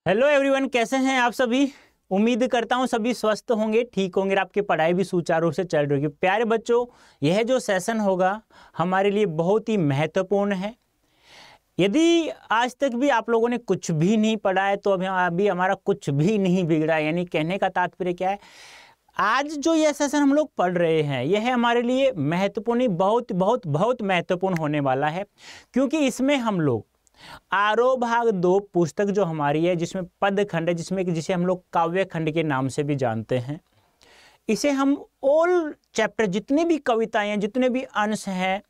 Hello everyone, कैसे हैं आप सभी। उम्मीद करता हूं सभी स्वस्थ होंगे, ठीक होंगे, आपकी पढ़ाई भी सुचारू रूप से चल रही होगी। प्यारे बच्चों, यह जो सेशन होगा हमारे लिए बहुत ही महत्वपूर्ण है। यदि आज तक भी आप लोगों ने कुछ भी नहीं पढ़ा है तो अभी हमारा कुछ भी नहीं बिगड़ा है। यानी कहने का तात्पर्य क्या है, आज जो यह सेशन हम लोग पढ़ रहे हैं यह हमारे लिए महत्वपूर्ण, बहुत बहुत बहुत महत्वपूर्ण होने वाला है। क्योंकि इसमें हम लोग आरोह भाग 2 पुस्तक जो हमारी है, जिसमें पद खंड है, जिसे हम लोग काव्य खंड के नाम से भी जानते हैं, इसे हम ऑल चैप्टर, जितने भी कविताएं हैं, जितने भी अंश हैं,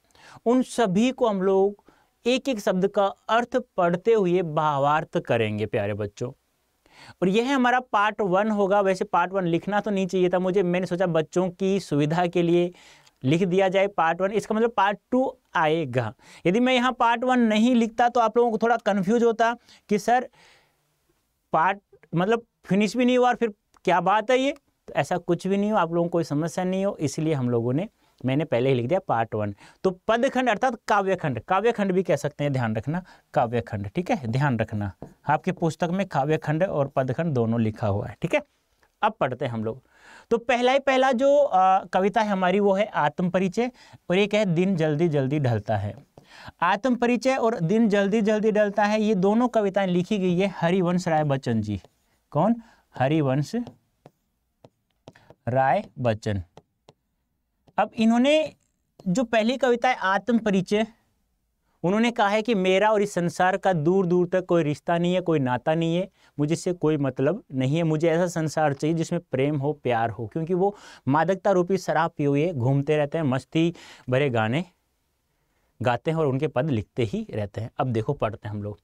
उन सभी को हम लोग एक एक शब्द का अर्थ पढ़ते हुए भावार्थ करेंगे प्यारे बच्चों। और यह हमारा पार्ट 1 होगा। वैसे पार्ट 1 लिखना तो नहीं चाहिए था मुझे, मैंने सोचा बच्चों की सुविधा के लिए लिख दिया जाए पार्ट 1। इसका मतलब पार्ट 2 आएगा। यदि मैं यहाँ पार्ट 1 नहीं लिखता तो आप लोगों को थोड़ा कंफ्यूज होता कि सर पार्ट मतलब फिनिश भी नहीं हुआ और फिर क्या बात है ये। तो ऐसा कुछ भी नहीं हो, आप लोगों को कोई समस्या नहीं हो, इसलिए हम लोगों ने मैंने पहले ही लिख दिया पार्ट 1। तो पदखंड अर्थात काव्यखंड, काव्यखंड भी कह सकते हैं, ध्यान रखना काव्यखंड, ठीक है, ध्यान रखना। आपके पुस्तक में काव्यखंड और पदखंड दोनों लिखा हुआ है, ठीक है। अब पढ़ते हैं हम लोग। तो पहला जो कविता है हमारी वो है आत्म परिचय, और एक है दिन जल्दी जल्दी ढलता है। आत्म परिचय और दिन जल्दी जल्दी ढलता है, ये दोनों कविताएं लिखी गई है हरिवंश राय बच्चन जी। कौन? हरिवंश राय बच्चन। अब इन्होंने जो पहली कविता है आत्म परिचय, उन्होंने कहा है कि मेरा और इस संसार का दूर दूर तक कोई रिश्ता नहीं है, कोई नाता नहीं है, मुझे इससे कोई मतलब नहीं है। मुझे ऐसा संसार चाहिए जिसमें प्रेम हो, प्यार हो। क्योंकि वो मादकता रूपी शराब पिए हुए घूमते रहते हैं, मस्ती भरे गाने गाते हैं और उनके पद लिखते ही रहते हैं। अब देखो पढ़ते हैं हम लोग।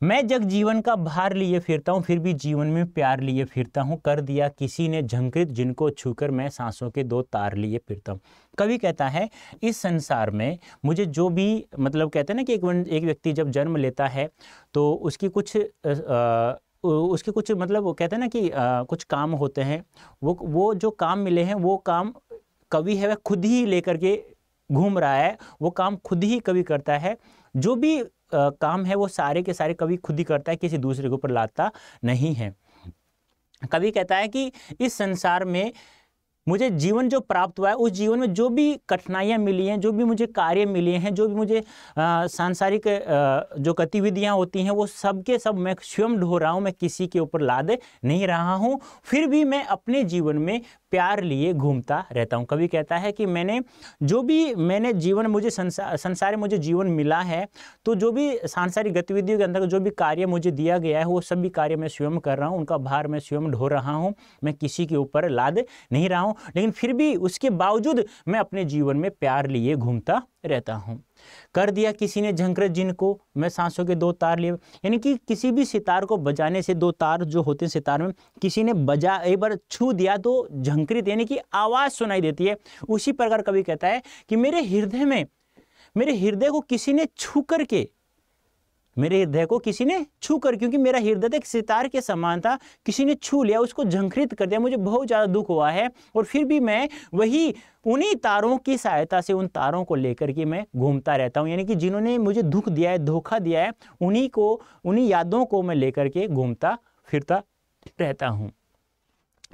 मैं जग जीवन का भार लिए फिरता हूँ, फिर भी जीवन में प्यार लिए फिरता हूँ। कर दिया किसी ने झंकृत, जिनको छूकर मैं सांसों के 2 तार लिए फिरता हूँ। कवि कहता है इस संसार में मुझे जो भी, मतलब कहते हैं ना कि एक व्यक्ति जब जन्म लेता है तो उसकी कुछ मतलब वो कहते हैं ना कि कुछ काम होते हैं। वो जो काम मिले हैं वो काम कवि है वह खुद ही लेकर के घूम रहा है, वो काम खुद ही कवि करता है। जो भी काम है वो सारे के सारे कवि खुद ही करता है, किसी दूसरे के ऊपर लाता नहीं है। कवि कहता है कि इस संसार में मुझे जीवन जो प्राप्त हुआ है, उस जीवन में जो भी कठिनाइयाँ मिली हैं, जो भी मुझे कार्य मिले हैं, जो भी मुझे सांसारिक जो गतिविधियाँ होती हैं, वो सब के सब मैं स्वयं ढो रहा हूँ, मैं किसी के ऊपर लाद नहीं रहा हूँ। फिर भी मैं अपने जीवन में प्यार लिए घूमता रहता हूँ। कवि कहता है कि मैंने जीवन, मुझे संसार में मुझे जीवन मिला है, तो जो भी सांसारिक गतिविधियों के अंदर जो भी कार्य मुझे दिया गया है वो सभी कार्य मैं स्वयं कर रहा हूँ, उनका भार मैं स्वयं ढो रहा हूँ, मैं किसी के ऊपर लाद नहीं रहा हूँ। लेकिन फिर भी उसके बावजूद मैं अपने जीवन में प्यार लिए घूमता रहता हूँ। कर दिया किसी ने झंकृत, जिनको मैं सांसों के 2 तार लिए। यानी कि किसी भी सितार को बजाने से 2 तार जो होते हैं सितार में, किसी ने बजा, एक बार छू दिया तो झंकृत यानी कि आवाज सुनाई देती है। उसी प्रकार कवि कहता है कि मेरे हृदय को किसी ने छू करके, मेरे हृदय को किसी ने छू कर, क्योंकि मेरा हृदय एक सितार के समान था, किसी ने छू लिया, उसको झंकृत कर दिया, मुझे बहुत ज़्यादा दुख हुआ है। और फिर भी मैं वही उन्हीं तारों की सहायता से, उन तारों को लेकर के मैं घूमता रहता हूँ। यानी कि जिन्होंने मुझे दुख दिया है, धोखा दिया है, उन्हीं यादों को मैं लेकर के घूमता फिरता रहता हूँ।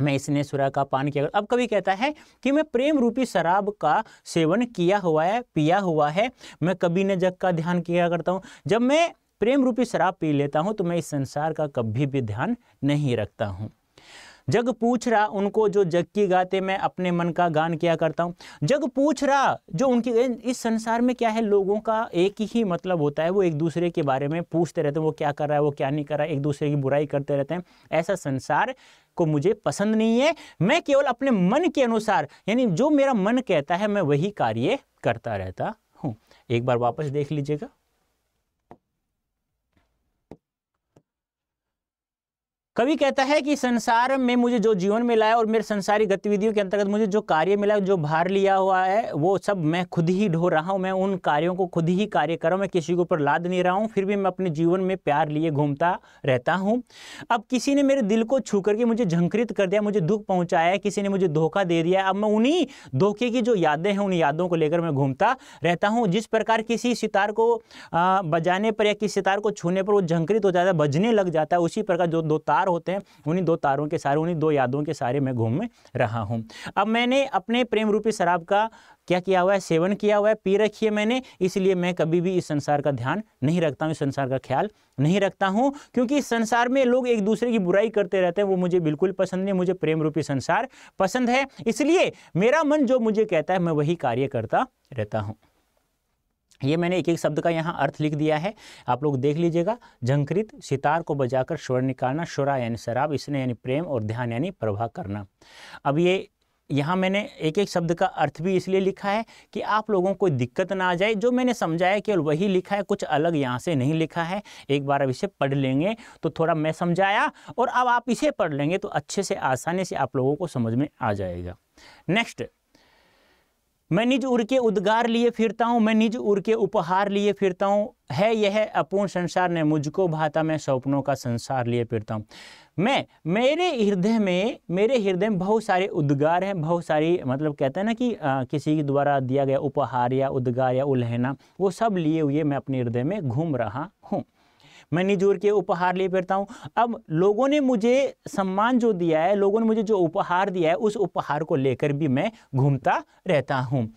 मैं इसने सुरा का पान किया। अब कवि कहता है कि मैं प्रेम रूपी शराब का सेवन किया हुआ है, पिया हुआ है। मैं कभी न जग का ध्यान किया करता हूँ। जब मैं प्रेम रूपी शराब पी लेता हूँ तो मैं इस संसार का कभी भी ध्यान नहीं रखता हूँ। जग पूछ रहा उनको जो जग की गाते, मैं अपने मन का गान किया करता हूँ। जग पूछ रहा, जो उनकी, इस संसार में क्या है, लोगों का एक ही मतलब होता है, वो एक दूसरे के बारे में पूछते रहते हैं, वो क्या कर रहा है, वो क्या नहीं कर रहा है, एक दूसरे की बुराई करते रहते हैं। ऐसा संसार को मुझे पसंद नहीं है। मैं केवल अपने मन के अनुसार, यानी जो मेरा मन कहता है मैं वही कार्य करता रहता हूँ। एक बार वापस देख लीजिएगा। कवि कहता है कि संसार में मुझे जो जीवन मिला है और मेरे संसारी गतिविधियों के अंतर्गत मुझे जो कार्य मिला है, जो भार लिया हुआ है, वो सब मैं खुद ही ढो रहा हूँ। मैं उन कार्यों को खुद ही कार्य कर रहा हूँ, मैं किसी के ऊपर लाद नहीं रहा हूँ। फिर भी मैं अपने जीवन में प्यार लिए घूमता रहता हूँ। अब किसी ने मेरे दिल को छू करके मुझे झंकृत कर दिया, मुझे दुख पहुँचाया है, किसी ने मुझे धोखा दे दिया। अब मैं उन्हीं धोखे की जो यादें हैं, उन यादों को लेकर मैं घूमता रहता हूँ। जिस प्रकार किसी सितार को बजाने पर या किसी सितार को छूने पर वो झंकृत हो जाता है, बजने लग जाता है, उसी प्रकार जो दो तार होते हैं, उन्हीं दो तारों के सारे, उन्हीं दो यादों के सारे मैं घूम रहा हूं। अब मैंने अपने प्रेम रूपी शराब का क्या किया हुआ है, सेवन किया हुआ है, पी रखी है मैंने, इसलिए मैं कभी भी इस संसार का ध्यान नहीं रखता हूं, इस संसार का ख्याल नहीं रखता हूं। क्योंकि इस संसार में लोग एक दूसरे की बुराई करते रहते हैं, वो मुझे बिल्कुल पसंद नहीं। मुझे प्रेम रूपी संसार पसंद है, इसलिए मेरा मन जो मुझे कहता है मैं वही कार्य करता रहता हूं। ये मैंने एक एक शब्द का यहाँ अर्थ लिख दिया है, आप लोग देख लीजिएगा। झंकृत, सितार को बजाकर स्वर निकालना, शुरा यानी शराब, स्नेह यानी प्रेम, और ध्यान यानी प्रवाह करना। अब ये यहाँ मैंने एक एक शब्द का अर्थ भी इसलिए लिखा है कि आप लोगों को कोई दिक्कत ना आ जाए। जो मैंने समझाया केवल वही लिखा है, कुछ अलग यहाँ से नहीं लिखा है। एक बार अब इसे पढ़ लेंगे तो थोड़ा मैं समझाया, और अब आप इसे पढ़ लेंगे तो अच्छे से आसानी से आप लोगों को समझ में आ जाएगा। नेक्स्ट, मैं निज उर के उद्गार लिए फिरता हूँ, मैं निज उर के उपहार लिए फिरता हूँ, है यह अपूर्ण संसार ने मुझको भाता, मैं सपनों का संसार लिए फिरता हूँ। मेरे हृदय में बहुत सारे उद्गार हैं, बहुत सारी, मतलब कहते हैं ना कि किसी के द्वारा दिया गया उपहार या उद्गार या उल्हना, वो सब लिए हुए मैं अपने हृदय में घूम रहा हूँ। मैं निज उर के उपहार लिए फिरता हूँ। अब लोगों ने मुझे सम्मान जो दिया है, लोगों ने मुझे जो उपहार दिया है, उस उपहार को लेकर भी मैं घूमता रहता हूँ।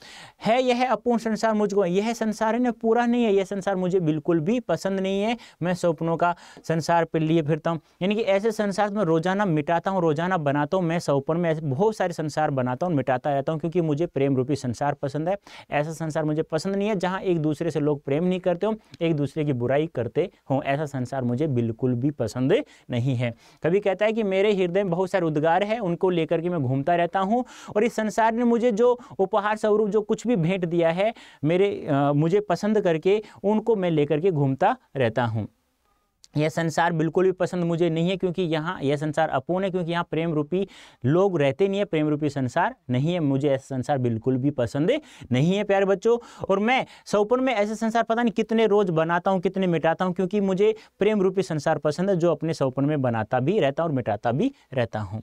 है यह अपूर्ण संसार मुझको, यह संसार है ना, पूरा नहीं है, यह संसार मुझे बिल्कुल भी पसंद नहीं है। मैं सपनों का संसार पे लिए फिरता हूँ, यानी कि ऐसे संसार मैं रोजाना मिटाता हूँ, रोजाना बनाता हूँ। मैं सपन में ऐसे बहुत सारे संसार बनाता हूँ, मिटाता रहता हूँ, क्योंकि मुझे प्रेम रूपी संसार पसंद है। ऐसा संसार मुझे पसंद नहीं है जहाँ एक दूसरे से लोग प्रेम नहीं करते हो, एक दूसरे की बुराई करते हों। ऐसा संसार मुझे बिल्कुल भी पसंद नहीं है। कभी कहता है कि मेरे हृदय में बहुत सारे उद्गार हैं, उनको लेकर के मैं घूमता रहता हूँ, और इस संसार ने मुझे जो उपहार स्वरूप जो कुछ भी भेंट दिया है मुझे पसंद करके, उनको मैं लेकर के घूमता रहता हूँ। यह संसार बिल्कुल भी पसंद मुझे नहीं है, क्योंकि यहाँ यह संसार अपूर्ण है, क्योंकि यहाँ प्रेम रूपी लोग रहते नहीं है, प्रेम रूपी संसार नहीं है। मुझे ऐसा संसार बिल्कुल भी पसंद नहीं है प्यारे बच्चों। और मैं सपन में ऐसे संसार पता नहीं कितने रोज बनाता हूँ, कितने मिटाता हूँ, क्योंकि मुझे प्रेम रूपी संसार पसंद है, जो अपने सपन में बनाता भी रहता हूँ और मिटाता भी रहता हूँ।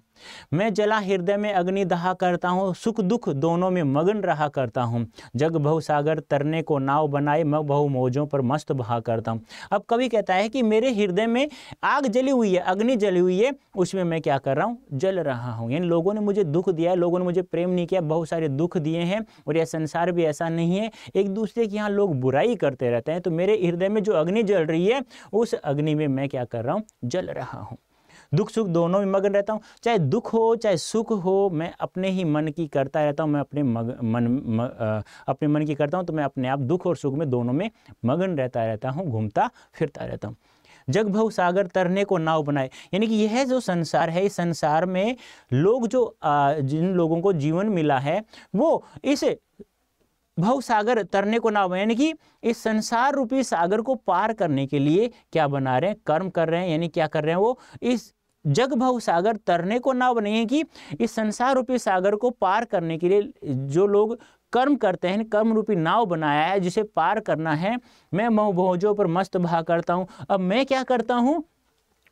मैं जला हृदय में अग्नि दहा करता हूँ, सुख दुख दोनों में मगन रहा करता हूँ। जग बहु सागर तरने को नाव बनाए, मैं बहु मौजों पर मस्त बहा करता हूँ। अब कवि कहता है कि मेरे हृदय में आग जली हुई है, अग्नि जली हुई है, उसमें मैं क्या कर रहा हूँ, जल रहा हूँ। यानी लोगों ने मुझे दुख दिया है, लोगों ने मुझे प्रेम नहीं किया, बहुत सारे दुख दिए हैं। और यह संसार भी ऐसा नहीं है, एक दूसरे की यहाँ लोग बुराई करते रहते हैं। तो मेरे हृदय में जो अग्नि जल रही है, उस अग्नि में मैं क्या कर रहा हूँ, जल रहा हूँ। दुख सुख दोनों में मगन रहता हूँ, चाहे दुख हो चाहे सुख हो, मैं अपने ही मन की करता रहता हूँ। मैं अपने अपने मन की करता हूँ, तो मैं अपने आप दुख और सुख में दोनों में मगन रहता हूँ, घूमता फिरता रहता हूँ। जग भव सागर तरने को नाव बनाए, यानी कि यह जो संसार है, इस संसार में लोग जो जिन लोगों को जीवन मिला है, वो इस भव सागर तरने को नाव, यानी कि इस संसार रूपी सागर को पार करने के लिए क्या बना रहे हैं, कर्म कर रहे हैं। यानी क्या कर रहे हैं, वो इस जग भव सागर तरने को नाव बनाए हैं, कि इस संसार रूपी सागर को पार करने के लिए जो लोग कर्म करते हैं, कर्म रूपी नाव बनाया है, जिसे पार करना है। मैं मौजों पर मस्त बहा करता हूँ। अब मैं क्या करता हूँ,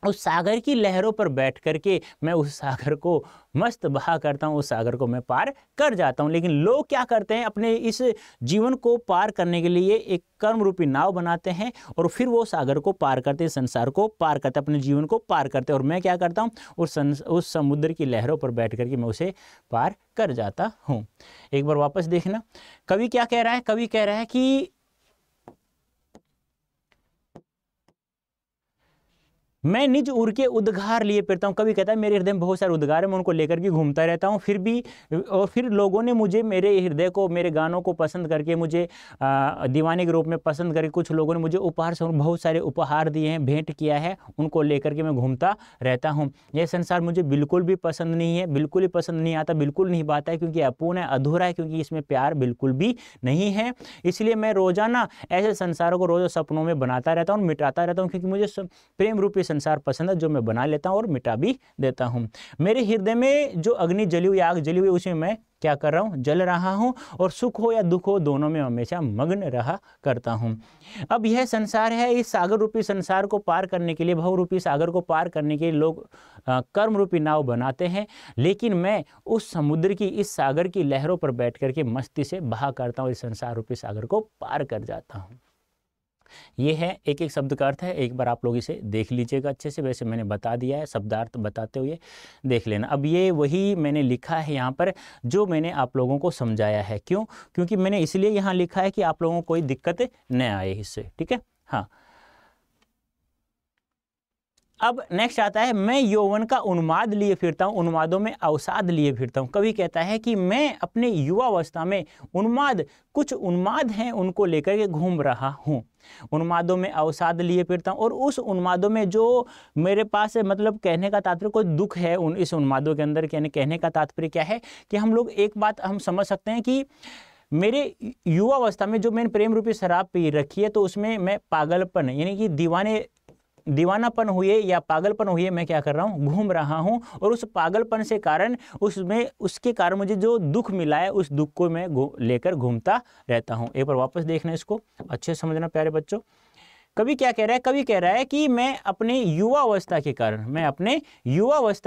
उस सागर की लहरों पर बैठ करके मैं उस सागर को मस्त बहा करता हूँ, उस सागर को मैं पार कर जाता हूँ। लेकिन लोग क्या करते हैं, अपने इस जीवन को पार करने के लिए एक कर्म रूपी नाव बनाते हैं, और फिर वो सागर को पार करते हैं, संसार को पार करते हैं, अपने जीवन को पार करते हैं। और मैं क्या करता हूँ, उस समुद्र की लहरों पर बैठ करके मैं उसे पार कर जाता हूँ। एक बार वापस देखना, कवि क्या कह रहा है, कवि कह रहा है कि मैं निज उर के उद्गार लिए फिरता हूँ। कभी कहता है मेरे हृदय में बहुत सारे उद्गार हैं, मैं उनको लेकर भी घूमता रहता हूँ। फिर लोगों ने मुझे, मेरे हृदय को, मेरे गानों को पसंद करके, मुझे दीवाने के रूप में पसंद करके, कुछ लोगों ने मुझे उपहार से बहुत सारे उपहार दिए हैं, भेंट किया है, उनको लेकर के मैं घूमता रहता हूँ। यह संसार मुझे बिल्कुल भी पसंद नहीं है, बिल्कुल ही पसंद नहीं आता, बिल्कुल नहीं पाता है, क्योंकि अपूर्ण है, अधूरा है, क्योंकि इसमें प्यार बिल्कुल भी नहीं है। इसलिए मैं रोजाना ऐसे संसारों को रोज सपनों में बनाता रहता हूँ, मिटाता रहता हूँ, क्योंकि मुझे प्रेम रूपी संसार पसंद है जो मैं बना लेता हूँ और मिटा भी देता हूँ। मेरे हृदय में जो अग्नि जली हुई, आग जली हुई, उसमें मैं क्या कर रहा हूँ, जल रहा हूँ, और सुख हो या दुख हो दोनों में हमेशा मग्न रहा करता हूँ। अब यह संसार है, इस सागर रूपी संसार को पार करने के लिए, भव रूपी सागर को पार करने के लिए लोग कर्म रूपी नाव बनाते हैं, लेकिन मैं उस समुद्र की, इस सागर की लहरों पर बैठ करके मस्ती से बहा करता हूँ, इस संसार रूपी सागर को पार कर जाता हूँ। ये है एक एक शब्द का अर्थ है, एक बार आप लोग इसे देख लीजिएगा अच्छे से। वैसे मैंने बता दिया है, शब्दार्थ बताते हुए देख लेना। अब ये वही मैंने लिखा है यहाँ पर जो मैंने आप लोगों को समझाया है। क्यों? क्योंकि मैंने इसलिए यहाँ लिखा है कि आप लोगों को कोई दिक्कत न आए इससे, ठीक है। हाँ, अब नेक्स्ट आता है, मैं यौवन का उन्माद लिए फिरता हूँ, उन्मादों में अवसाद लिए फिरता हूँ। कवि कहता है कि मैं अपने युवावस्था में उन्माद, कुछ उन्माद हैं उनको लेकर के घूम रहा हूँ, उन्मादों में अवसाद लिए फिरता हूँ। और उस उन्मादों में जो मेरे पास है, मतलब कहने का तात्पर्य कोई दुख है इस उन्मादों के अंदर, कहने का तात्पर्य क्या है कि हम लोग एक बात हम समझ सकते हैं कि मेरे युवावस्था में जो मैंने प्रेम रूपी शराब पी रखी है, तो उसमें मैं पागलपन यानी कि दीवानापन हुए या पागलपन हुए मैं क्या कर रहा हूँ, घूम रहा हूँ। और उस पागलपन से कारण उसके कारण मुझे जो दुख मिला है, उस दुख को मैं लेकर घूमता रहता हूँ। एक बार वापस देखना, इसको अच्छे समझना प्यारे बच्चों। कवि क्या कह रहा है? कवि कह रहा है कि मैं अपने युवावस्था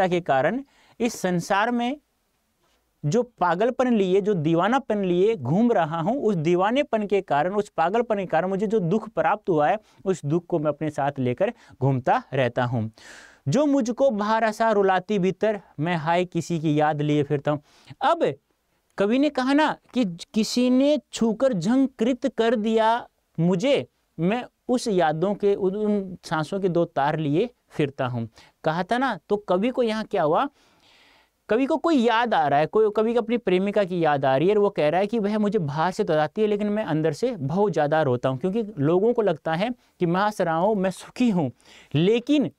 के कारण इस संसार में जो पागलपन लिए, जो दीवानापन लिए घूम रहा हूँ, उस दीवानेपन के कारण, उस पागलपन के कारण मुझे जो दुख प्राप्त हुआ है, उस दुख को मैं अपने साथ लेकर घूमता रहता हूँ। जो मुझको बाहर सा रुलाती भीतर, मैं हाय किसी की याद लिए फिरता हूँ। अब कवि ने कहा ना कि किसी ने छूकर झंकृत कर दिया मुझे, मैं उस यादों के, उन सांसों के 2 तार लिए फिरता हूँ। कहा था ना, तो कवि को यहाँ क्या हुआ, कवि को कोई याद आ रहा है, कवि को अपनी प्रेमिका की याद आ रही है, और वो कह रहा है कि वह मुझे बाहर से तो आती है, लेकिन मैं अंदर से बहुत ज़्यादा रोता हूँ, क्योंकि लोगों को लगता है कि मैं हंस रहा हूँ, मैं सुखी हूँ, लेकिन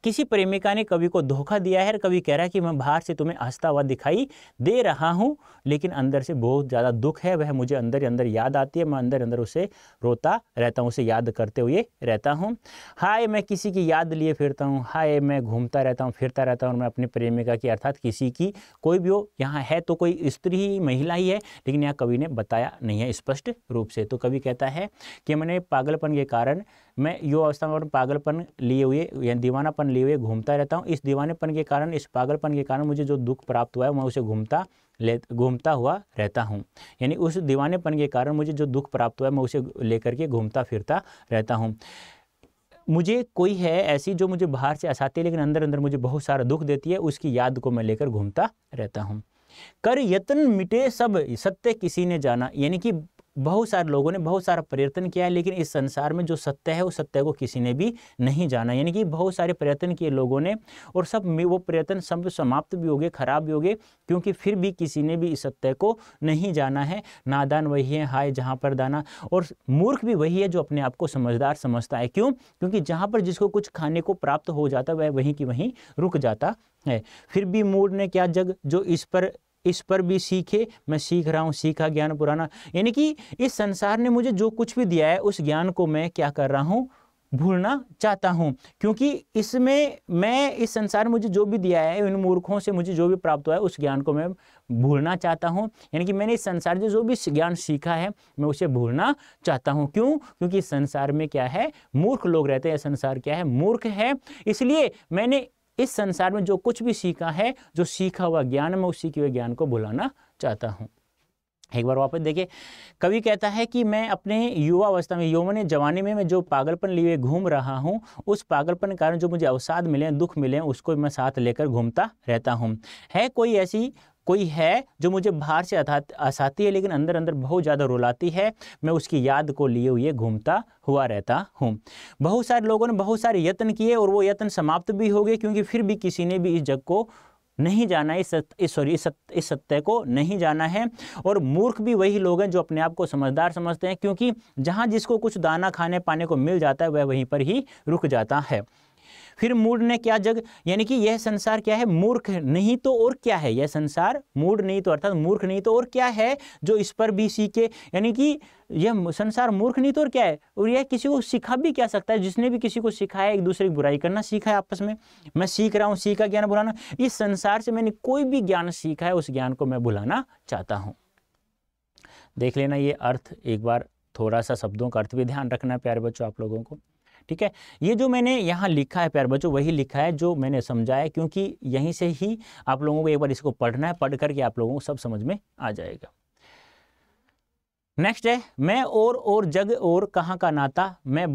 किसी प्रेमिका ने कवि को धोखा दिया है। कवि कह रहा है कि मैं बाहर से तुम्हें हंसता हुआ दिखाई दे रहा हूँ, लेकिन अंदर से बहुत ज़्यादा दुख है, वह मुझे अंदर ही अंदर याद आती है, मैं अंदर अंदर उसे रोता रहता हूँ, उसे याद करते हुए रहता हूँ। हाय मैं किसी की याद लिए फिरता हूँ, हाय मैं घूमता रहता हूँ, फिरता रहता हूँ, मैं अपनी प्रेमिका की, अर्थात किसी की, कोई भी हो, यहाँ है तो कोई स्त्री ही, महिला ही है, लेकिन यहाँ कवि ने बताया नहीं है स्पष्ट रूप से। तो कवि कहता है कि मैंने पागलपन के कारण, मैं युवा अवस्था में पागलपन लिए हुए या दीवानापन लिए हुए घूमता रहता हूँ। इस दीवानेपन के कारण, इस पागलपन के कारण मुझे जो दुख प्राप्त हुआ है, मैं उसे घूमता हुआ रहता हूँ। यानी उस दीवानेपन के कारण मुझे जो दुख प्राप्त हुआ है, मैं उसे लेकर के घूमता फिरता रहता हूँ। मुझे कोई है ऐसी जो मुझे बाहर से हंसाती है, लेकिन अंदर अंदर मुझे बहुत सारा दुख देती है, उसकी याद को मैं लेकर घूमता रहता हूँ। कर यत्न मिटे सब, सत्य किसी ने जाना। यानी कि बहुत सारे लोगों ने बहुत सारा प्रयत्न किया है, लेकिन इस संसार में जो सत्य है, उस सत्य को किसी ने भी नहीं जाना। यानी कि बहुत सारे प्रयत्न किए लोगों ने, और सब में वो प्रयत्न सब समाप्त भी हो गए, खराब भी हो गए, क्योंकि फिर भी किसी ने भी इस सत्य को नहीं जाना है। नादान वही है हाय जहाँ पर दाना, और मूर्ख भी वही है जो अपने आप को समझदार समझता है। क्यों? क्योंकि जहाँ पर जिसको कुछ खाने को प्राप्त हो जाता है, वह वहीं की वहीं रुक जाता है। फिर भी मूढ़ ने क्या जग, जो इस पर भी सीखे, मैं सीख रहा हूँ सीखा ज्ञान पुराना। यानी कि इस संसार ने मुझे जो कुछ भी दिया है, उस ज्ञान को मैं क्या कर रहा हूँ, भूलना चाहता हूँ। क्योंकि इसमें मैं, इस संसार में मुझे जो भी दिया है, इन मूर्खों से मुझे जो भी प्राप्त हुआ है, उस ज्ञान को मैं भूलना चाहता हूँ। यानी कि मैंने इस संसार से जो भी ज्ञान सीखा है, मैं उसे भूलना चाहता हूँ। क्यों? क्योंकि इस संसार में क्या है, मूर्ख लोग रहते हैं, संसार क्या है, मूर्ख है। इसलिए मैंने इस संसार में जो कुछ भी सीखा है, जो सीखा हुआ ज्ञान, मैं उस सीखे हुए ज्ञान को भुलाना चाहता हूँ। एक बार वापस देखिए, कवि कहता है कि मैं अपने युवा अवस्था में, यौवन जवानी में मैं जो पागलपन लिए घूम रहा हूँ, उस पागलपन के कारण जो मुझे अवसाद मिले, दुख मिले, उसको मैं साथ लेकर घूमता रहता हूँ। है कोई है जो मुझे बाहर से हंसाती है, लेकिन अंदर अंदर बहुत ज़्यादा रुलाती है, मैं उसकी याद को लिए हुए घूमता हुआ रहता हूँ। बहुत सारे लोगों ने बहुत सारे यत्न किए, और वो यत्न समाप्त भी हो गए, क्योंकि फिर भी किसी ने भी इस जग को नहीं जाना, इस सत्य को नहीं जाना है। और मूर्ख भी वही लोग हैं जो अपने आप को समझदार समझते हैं, क्योंकि जहाँ जिसको कुछ दाना खाने पाने को मिल जाता है, वह वहीं पर ही रुक जाता है। फिर मूढ़ ने क्या जग, यानी कि यह संसार क्या है, मूर्ख नहीं तो और क्या है, यह संसार मूढ़ नहीं तो अर्थात मूर्ख नहीं तो और क्या है जो इस पर भी सीखे, यानी कि यह संसार मूर्ख नहीं तो और क्या है, और यह किसी को सिखा भी क्या सकता है, जिसने भी किसी को सिखाया एक दूसरे की बुराई करना सीखा है आपस में। मैं सीख रहा हूँ, सीखा ज्ञान भुलाना, इस संसार से मैंने कोई भी ज्ञान सीखा है उस ज्ञान को मैं भुलाना चाहता हूँ। देख लेना ये अर्थ एक बार, थोड़ा सा शब्दों का अर्थ भी ध्यान रखना है प्यारे बच्चों आप लोगों को, ठीक है। ये जो मैंने यहाँ लिखा है प्यारे बच्चों वही लिखा है जो मैंने समझाया, क्योंकि यहीं से ही आप लोगों को एक बार इसको पढ़ना है, पढ़ करके आप लोगों को सब समझ में आ जाएगा। नेक्स्ट है, मैं और जग और कहाँ का नाता, मैं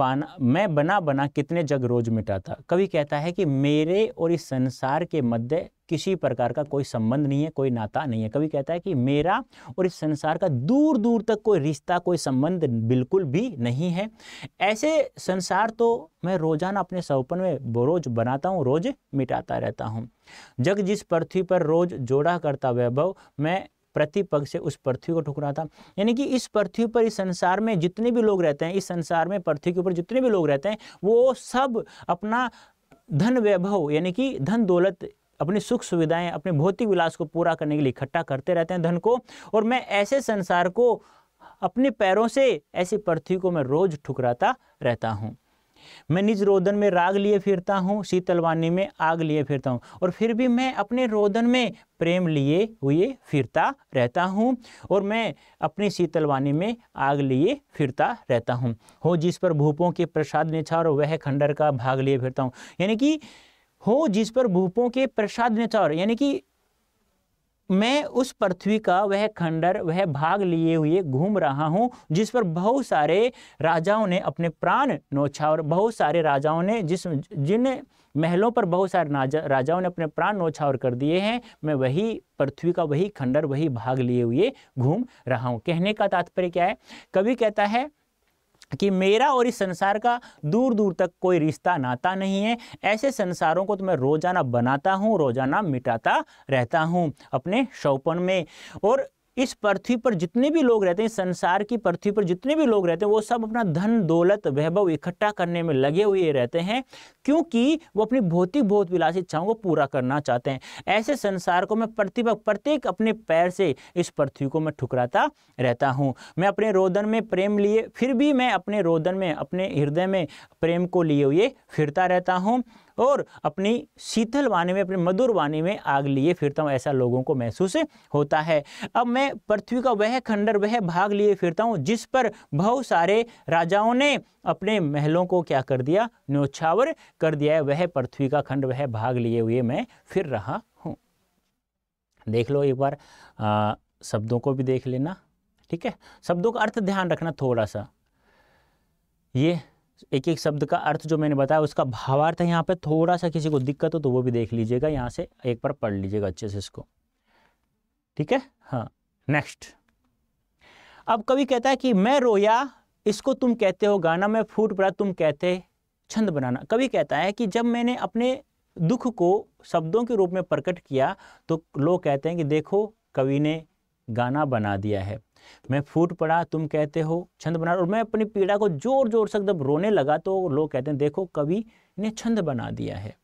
बना बना कितने जग रोज मिटाता। कवि कहता है कि मेरे और इस संसार के मध्य किसी प्रकार का कोई संबंध नहीं है, कोई नाता नहीं है। कवि कहता है कि मेरा और इस संसार का दूर दूर तक कोई रिश्ता, कोई संबंध बिल्कुल भी नहीं है। ऐसे संसार तो मैं रोजाना अपने सौपन में रोज बनाता हूँ, रोज मिटाता रहता हूँ। जग जिस पृथ्वी पर रोज जोड़ा करता वैभव, मैं प्रतिपग से उस पृथ्वी को ठुकराता। यानी कि इस पृथ्वी पर, इस संसार में जितने भी लोग रहते हैं, इस संसार में पृथ्वी के ऊपर जितने भी लोग रहते हैं, वो सब अपना धन वैभव यानी कि धन दौलत, अपनी सुख सुविधाएं, अपने भौतिक विलास को पूरा करने के लिए इकट्ठा करते रहते हैं धन को, और मैं ऐसे संसार को अपने पैरों से, ऐसी पृथ्वी को मैं रोज ठुकराता रहता हूँ। मैं निज रोदन में राग लिए फिरता हूँ, शीतलवानी में आग लिए फिरता हूँ, और फिर भी मैं अपने रोदन में प्रेम लिए हुए फिरता रहता हूँ, और मैं अपनी शीतलवानी में आग लिए फिरता रहता हूँ। हो जिस पर भूपों के प्रसाद निछावर, वह खंडर का भाग लिए फिरता हूँ। यानी कि हो जिस पर भूपों के प्रसाद निछावर, यानी कि मैं उस पृथ्वी का वह खंडर, वह भाग लिए हुए घूम रहा हूँ जिस पर बहुत सारे राजाओं ने अपने प्राण न्योछावर, बहुत सारे राजाओं ने जिन महलों पर बहुत सारे राजाओं ने अपने प्राण न्योछावर कर दिए हैं, मैं वही पृथ्वी का वही खंडर, वही भाग लिए हुए घूम रहा हूँ। कहने का तात्पर्य क्या है, कवि कहता है कि मेरा और इस संसार का दूर दूर तक कोई रिश्ता नाता नहीं है। ऐसे संसारों को तो मैं रोजाना बनाता हूँ, रोजाना मिटाता रहता हूँ अपने शौपन में। और इस पृथ्वी पर जितने भी लोग रहते हैं, इस संसार की पृथ्वी पर जितने भी लोग रहते हैं, वो सब अपना धन दौलत वैभव इकट्ठा करने में लगे हुए रहते हैं, क्योंकि वो अपनी भौतिक बहुत विलासी इच्छाओं को पूरा करना चाहते हैं। ऐसे संसार को मैं प्रत्येक अपने पैर से इस पृथ्वी को मैं ठुकराता रहता हूँ। मैं अपने रोदन में प्रेम लिए, फिर भी मैं अपने रोदन में, अपने हृदय में प्रेम को लिए हुए फिरता रहता हूँ, और अपनी शीतल वाणी में, अपनी मधुर वाणी में आग लिए फिरता हूँ। ऐसा लोगों को महसूस होता है। अब मैं पृथ्वी का वह खंडर, वह भाग लिए फिरता हूँ जिस पर बहुत सारे राजाओं ने अपने महलों को क्या कर दिया, न्योछावर कर दिया है। वह पृथ्वी का खंड, वह भाग लिए हुए मैं फिर रहा हूँ। देख लो एक बार, शब्दों को भी देख लेना, ठीक है। शब्दों का अर्थ ध्यान रखना थोड़ा सा, ये एक एक शब्द का अर्थ जो मैंने बताया उसका भावार्थ है। यहाँ पे थोड़ा सा किसी को दिक्कत हो तो वो भी देख लीजिएगा, यहाँ से एक बार पढ़ लीजिएगा अच्छे से इसको, ठीक है। हाँ, नेक्स्ट। अब कवि कहता है कि मैं रोया इसको तुम कहते हो गाना, मैं फूट पड़ा तुम कहते छंद बनाना। कवि कहता है कि जब मैंने अपने दुख को शब्दों के रूप में प्रकट किया तो लोग कहते हैं कि देखो कवि ने गाना बना दिया है। मैं फूट पड़ा तुम कहते हो छंद बना, और मैं अपनी पीड़ा को जोर जोर से जब रोने लगा तो लोग कहते हैं देखो कवि ने छंद बना दिया है।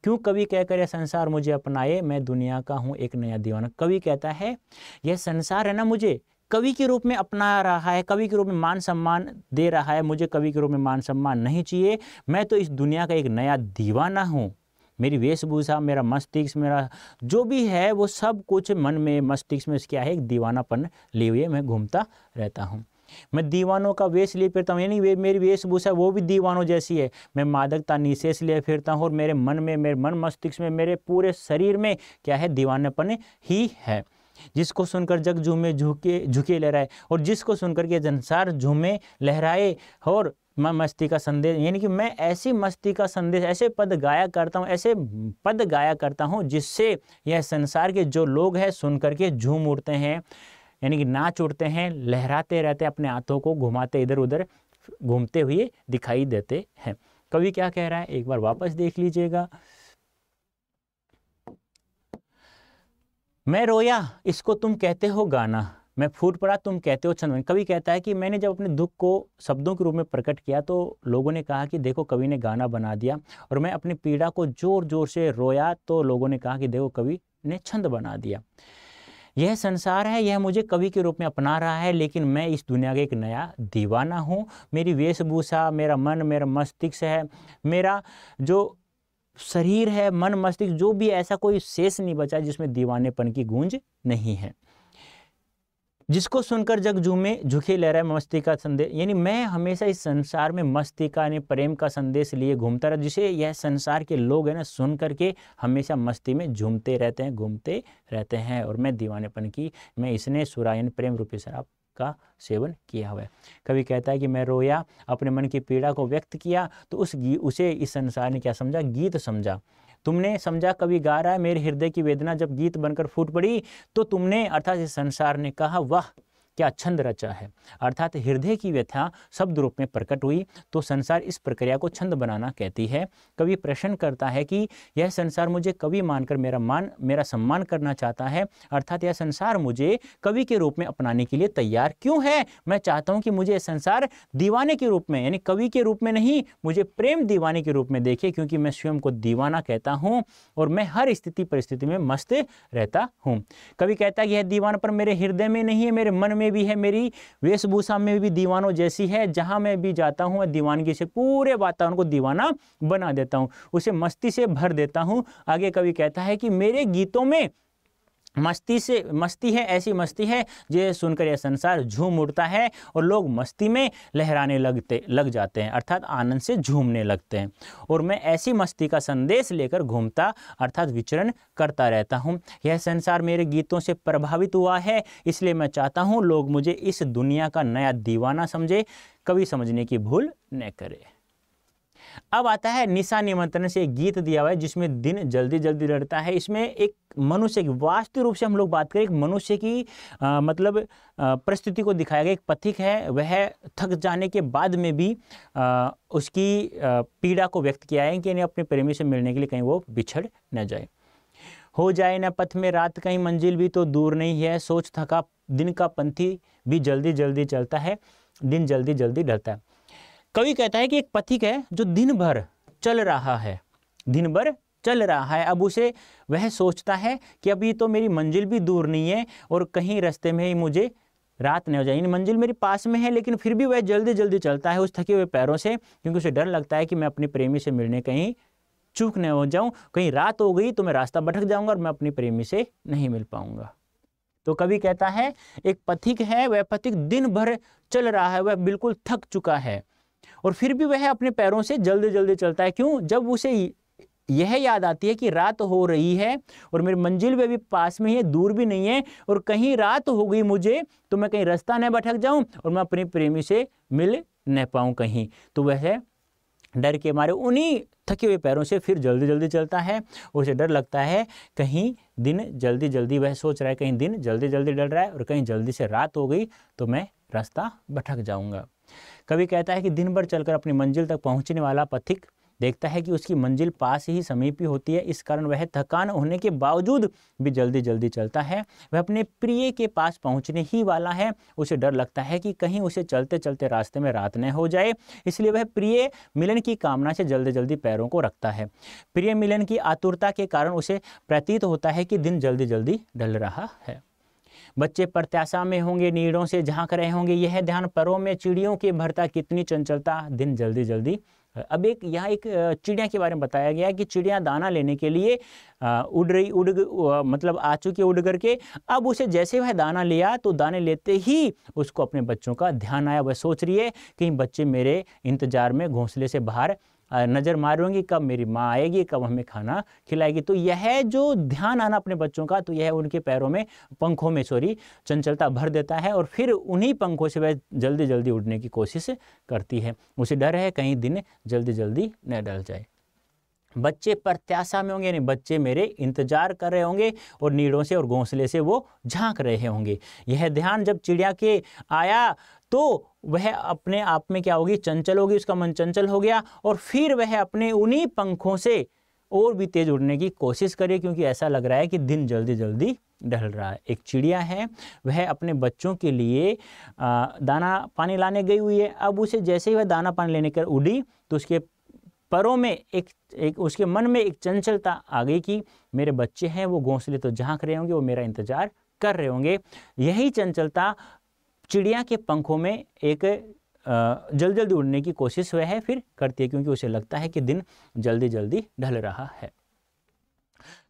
क्यों कवि कहकर यह संसार मुझे अपनाए, मैं दुनिया का हूँ एक नया दीवाना। कवि कहता है यह संसार है ना, मुझे कवि के रूप में अपना रहा है, कवि के रूप में मान सम्मान दे रहा है। मुझे कवि के रूप में मान सम्मान नहीं चाहिए, मैं तो इस दुनिया का एक नया दीवाना हूँ। मेरी वेशभूषा, मेरा मस्तिष्क, मेरा जो भी है वो सब कुछ मन में, मस्तिष्क में क्या है, एक दीवानापन लिए हुए मैं घूमता रहता हूँ। मैं दीवानों का वेश लिए फिरता हूँ, यानी मेरी वेशभूषा वो भी दीवानों जैसी है। मैं मादकता निशेष लिए फिरता हूँ, और मेरे मन में, मेरे मन मस्तिष्क में, मेरे पूरे शरीर में क्या है, दीवानापन ही है। जिसको सुनकर जग झूमे झुके लहराए, और जिसको सुनकर के संसार झूमे लहराए। और मैं मस्ती का संदेश, यानी कि मैं ऐसी मस्ती का संदेश, ऐसे पद गाया करता हूँ, ऐसे पद गाया करता हूँ जिससे यह संसार के जो लोग हैं सुन करके झूम उठते हैं, यानी कि नाच उठते हैं, लहराते रहते हैं, अपने हाथों को घुमाते इधर उधर घूमते हुए दिखाई देते हैं। कवि क्या कह रहा है एक बार वापस देख लीजिएगा। मैं रोया इसको तुम कहते हो गाना, मैं फूट पड़ा, तुम कहते हो छंद। कवि कहता है कि मैंने जब अपने दुख को शब्दों के रूप में प्रकट किया तो लोगों ने कहा कि देखो कवि ने गाना बना दिया, और मैं अपनी पीड़ा को जोर जोर से रोया तो लोगों ने कहा कि देखो कवि ने छंद बना दिया। यह संसार है, यह मुझे कवि के रूप में अपना रहा है, लेकिन मैं इस दुनिया का एक नया दीवाना हूँ। मेरी वेशभूषा, मेरा मन, मेरा मस्तिष्क है, मेरा जो शरीर है, मन मस्तिष्क, जो भी ऐसा कोई शेष नहीं बचा जिसमें दीवानेपन की गूंज नहीं है। जिसको सुनकर जग झूमे, झुके लहराए मस्ती का संदेश, यानी मैं हमेशा इस संसार में मस्ती का यानी प्रेम का संदेश लिए घूमता रहा, जिसे यह संसार के लोग हैं ना सुन करके हमेशा मस्ती में झूमते रहते हैं, घूमते रहते हैं। और मैं दीवानेपन की, मैं इसने सुरा यानी प्रेम रूपी शराब का सेवन किया हुआ है। कवि कहता है कि मैं रोया, अपने मन की पीड़ा को व्यक्त किया, तो उसे इस संसार ने क्या समझा, गीत समझा। तुमने समझा कवि गा रहा है, मेरे हृदय की वेदना जब गीत बनकर फूट पड़ी तो तुमने अर्थात इस संसार ने कहा वाह क्या छंद रचा है, अर्थात हृदय की व्यथा शब्द रूप में प्रकट हुई। तो संसार इस प्रक्रिया को छंद बनाना कहती है। कवि प्रश्न करता है कि यह संसार मुझे कवि मानकर मेरा सम्मान करना चाहता है, अर्थात यह संसार मुझे कवि के रूप में अपनाने के लिए तैयार क्यों है। मैं चाहता हूँ कि मुझे यह संसार दीवाने के रूप में यानी कवि के रूप में नहीं, मुझे प्रेम दीवाने के रूप में देखे, क्योंकि मैं स्वयं को दीवाना कहता हूँ और मैं हर स्थिति परिस्थिति में मस्त रहता हूँ। कवि कहता है कि यह दीवानापन मेरे हृदय में नहीं है, मेरे मन में भी है, मेरी वेशभूषा में भी दीवानों जैसी है। जहां मैं भी जाता हूं मैं दीवानगी से पूरे वातावरण को दीवाना बना देता हूं, उसे मस्ती से भर देता हूं। आगे कवि कहता है कि मेरे गीतों में मस्ती है, ऐसी मस्ती है जो सुनकर यह संसार झूम उठता है और लोग मस्ती में लहराने लग जाते हैं, अर्थात आनंद से झूमने लगते हैं। और मैं ऐसी मस्ती का संदेश लेकर घूमता अर्थात विचरण करता रहता हूँ। यह संसार मेरे गीतों से प्रभावित हुआ है, इसलिए मैं चाहता हूँ लोग मुझे इस दुनिया का नया दीवाना समझे, कवि समझने की भूल न करे। अब आता है निशा निमंत्रण से एक गीत दिया हुआ है जिसमें दिन जल्दी जल्दी लड़ता है। इसमें एक मनुष्य की, वास्तविक रूप से हम लोग बात करें, एक मनुष्य की परिस्थिति को दिखाया गया। एक पथिक है, वह थक जाने के बाद में भी उसकी पीड़ा को व्यक्त किया है कि अपने प्रेमी से मिलने के लिए कहीं वो बिछड़ न जाए। हो जाए न पथ में रात, कहीं मंजिल भी तो दूर नहीं है, सोच थका दिन का पंथी भी जल्दी जल्दी चलता है, दिन जल्दी जल्दी ढलता है। कवि कहता है कि एक पथिक है जो दिन भर चल रहा है, दिन भर चल रहा है। अब उसे वह सोचता है कि अभी तो मेरी मंजिल भी दूर नहीं है और कहीं रास्ते में ही मुझे रात नहीं हो जाए। मंजिल मेरे पास में है, लेकिन फिर भी वह जल्दी जल्दी चलता है उस थके हुए पैरों से, क्योंकि उसे डर लगता है कि मैं अपने प्रेमी से मिलने कहीं चूक न हो जाऊं, कहीं रात हो गई तो मैं रास्ता भटक जाऊंगा और मैं अपनी प्रेमी से नहीं मिल पाऊंगा। तो कवि कहता है एक पथिक है, वह पथिक दिन भर चल रहा है, वह बिल्कुल थक चुका है और फिर भी वह अपने पैरों से जल्दी जल्दी चलता है। क्यों? जब उसे यह याद आती है कि रात हो रही है और मेरी मंजिल भी अभी पास में ही है, दूर भी नहीं है, और कहीं रात हो गई मुझे तो मैं कहीं रास्ता न भटक जाऊं और मैं अपनी प्रेमी से मिल न पाऊं कहीं। तो वह डर के मारे उन्हीं थके हुए पैरों से फिर जल्दी जल्दी चलता है। उसे डर लगता है कहीं दिन जल्दी जल्दी, वह सोच रहा है कहीं दिन जल्दी जल्दी डल रहा है और कहीं जल्दी से रात हो गई तो मैं रास्ता भटक जाऊंगा। कवि कहता है कि दिन भर चलकर अपनी मंजिल तक पहुंचने वाला पथिक देखता है कि उसकी मंजिल पास ही समीप ही होती है। इस कारण वह थकान होने के बावजूद भी जल्दी जल्दी चलता है। वह अपने प्रिय के पास पहुंचने ही वाला है। उसे डर लगता है कि कहीं उसे चलते चलते रास्ते में रात न हो जाए, इसलिए वह प्रिय मिलन की कामना से जल्दी जल्दी पैरों को रखता है। प्रिय मिलन की आतुरता के कारण उसे प्रतीत होता है कि दिन जल्दी जल्दी ढल रहा है। बच्चे प्रत्याशा में होंगे, नीड़ों से झांक रहे होंगे, यह ध्यान परों में चिड़ियों के भरता कितनी चंचलता, दिन जल्दी जल्दी। अब यहाँ एक चिड़िया के बारे में बताया गया कि चिड़िया दाना लेने के लिए मतलब आ चुकी उड़ करके, अब उसे जैसे वह दाना लिया तो दाने लेते ही उसको अपने बच्चों का ध्यान आया। वह सोच रही है कि बच्चे मेरे इंतजार में घोंसले से बाहर नज़र मारूंगी, कब मेरी माँ आएगी, कब हमें खाना खिलाएगी। तो यह जो ध्यान आना अपने बच्चों का, तो यह उनके पैरों में पंखों में चंचलता भर देता है और फिर उन्हीं पंखों से वह जल्दी जल्दी उड़ने की कोशिश करती है। उसे डर है कहीं दिन जल्दी जल्दी न ढल जाए। बच्चे प्रत्याशा में होंगे, यानी बच्चे मेरे इंतजार कर रहे होंगे और नीड़ों से और घोंसले से वो झांक रहे होंगे। यह ध्यान जब चिड़िया के आया तो वह अपने आप में क्या होगी, चंचल होगी, उसका मन चंचल हो गया और फिर वह अपने उन्हीं पंखों से और भी तेज़ उड़ने की कोशिश करे, क्योंकि ऐसा लग रहा है कि दिन जल्दी जल्दी ढल रहा है। एक चिड़िया है, वह अपने बच्चों के लिए दाना पानी लाने गई हुई है। अब उसे जैसे ही वह दाना पानी लेने कर उड़ी तो उसके परों में एक उसके मन में एक चंचलता आ गई कि मेरे बच्चे हैं, वो घोंसले तो झांक रहे होंगे, वो मेरा इंतजार कर रहे होंगे। यही चंचलता चिड़िया के पंखों में एक जल्दी जल्दी उड़ने की कोशिश वह है फिर करती है, क्योंकि उसे लगता है कि दिन जल्दी जल्दी ढल रहा है।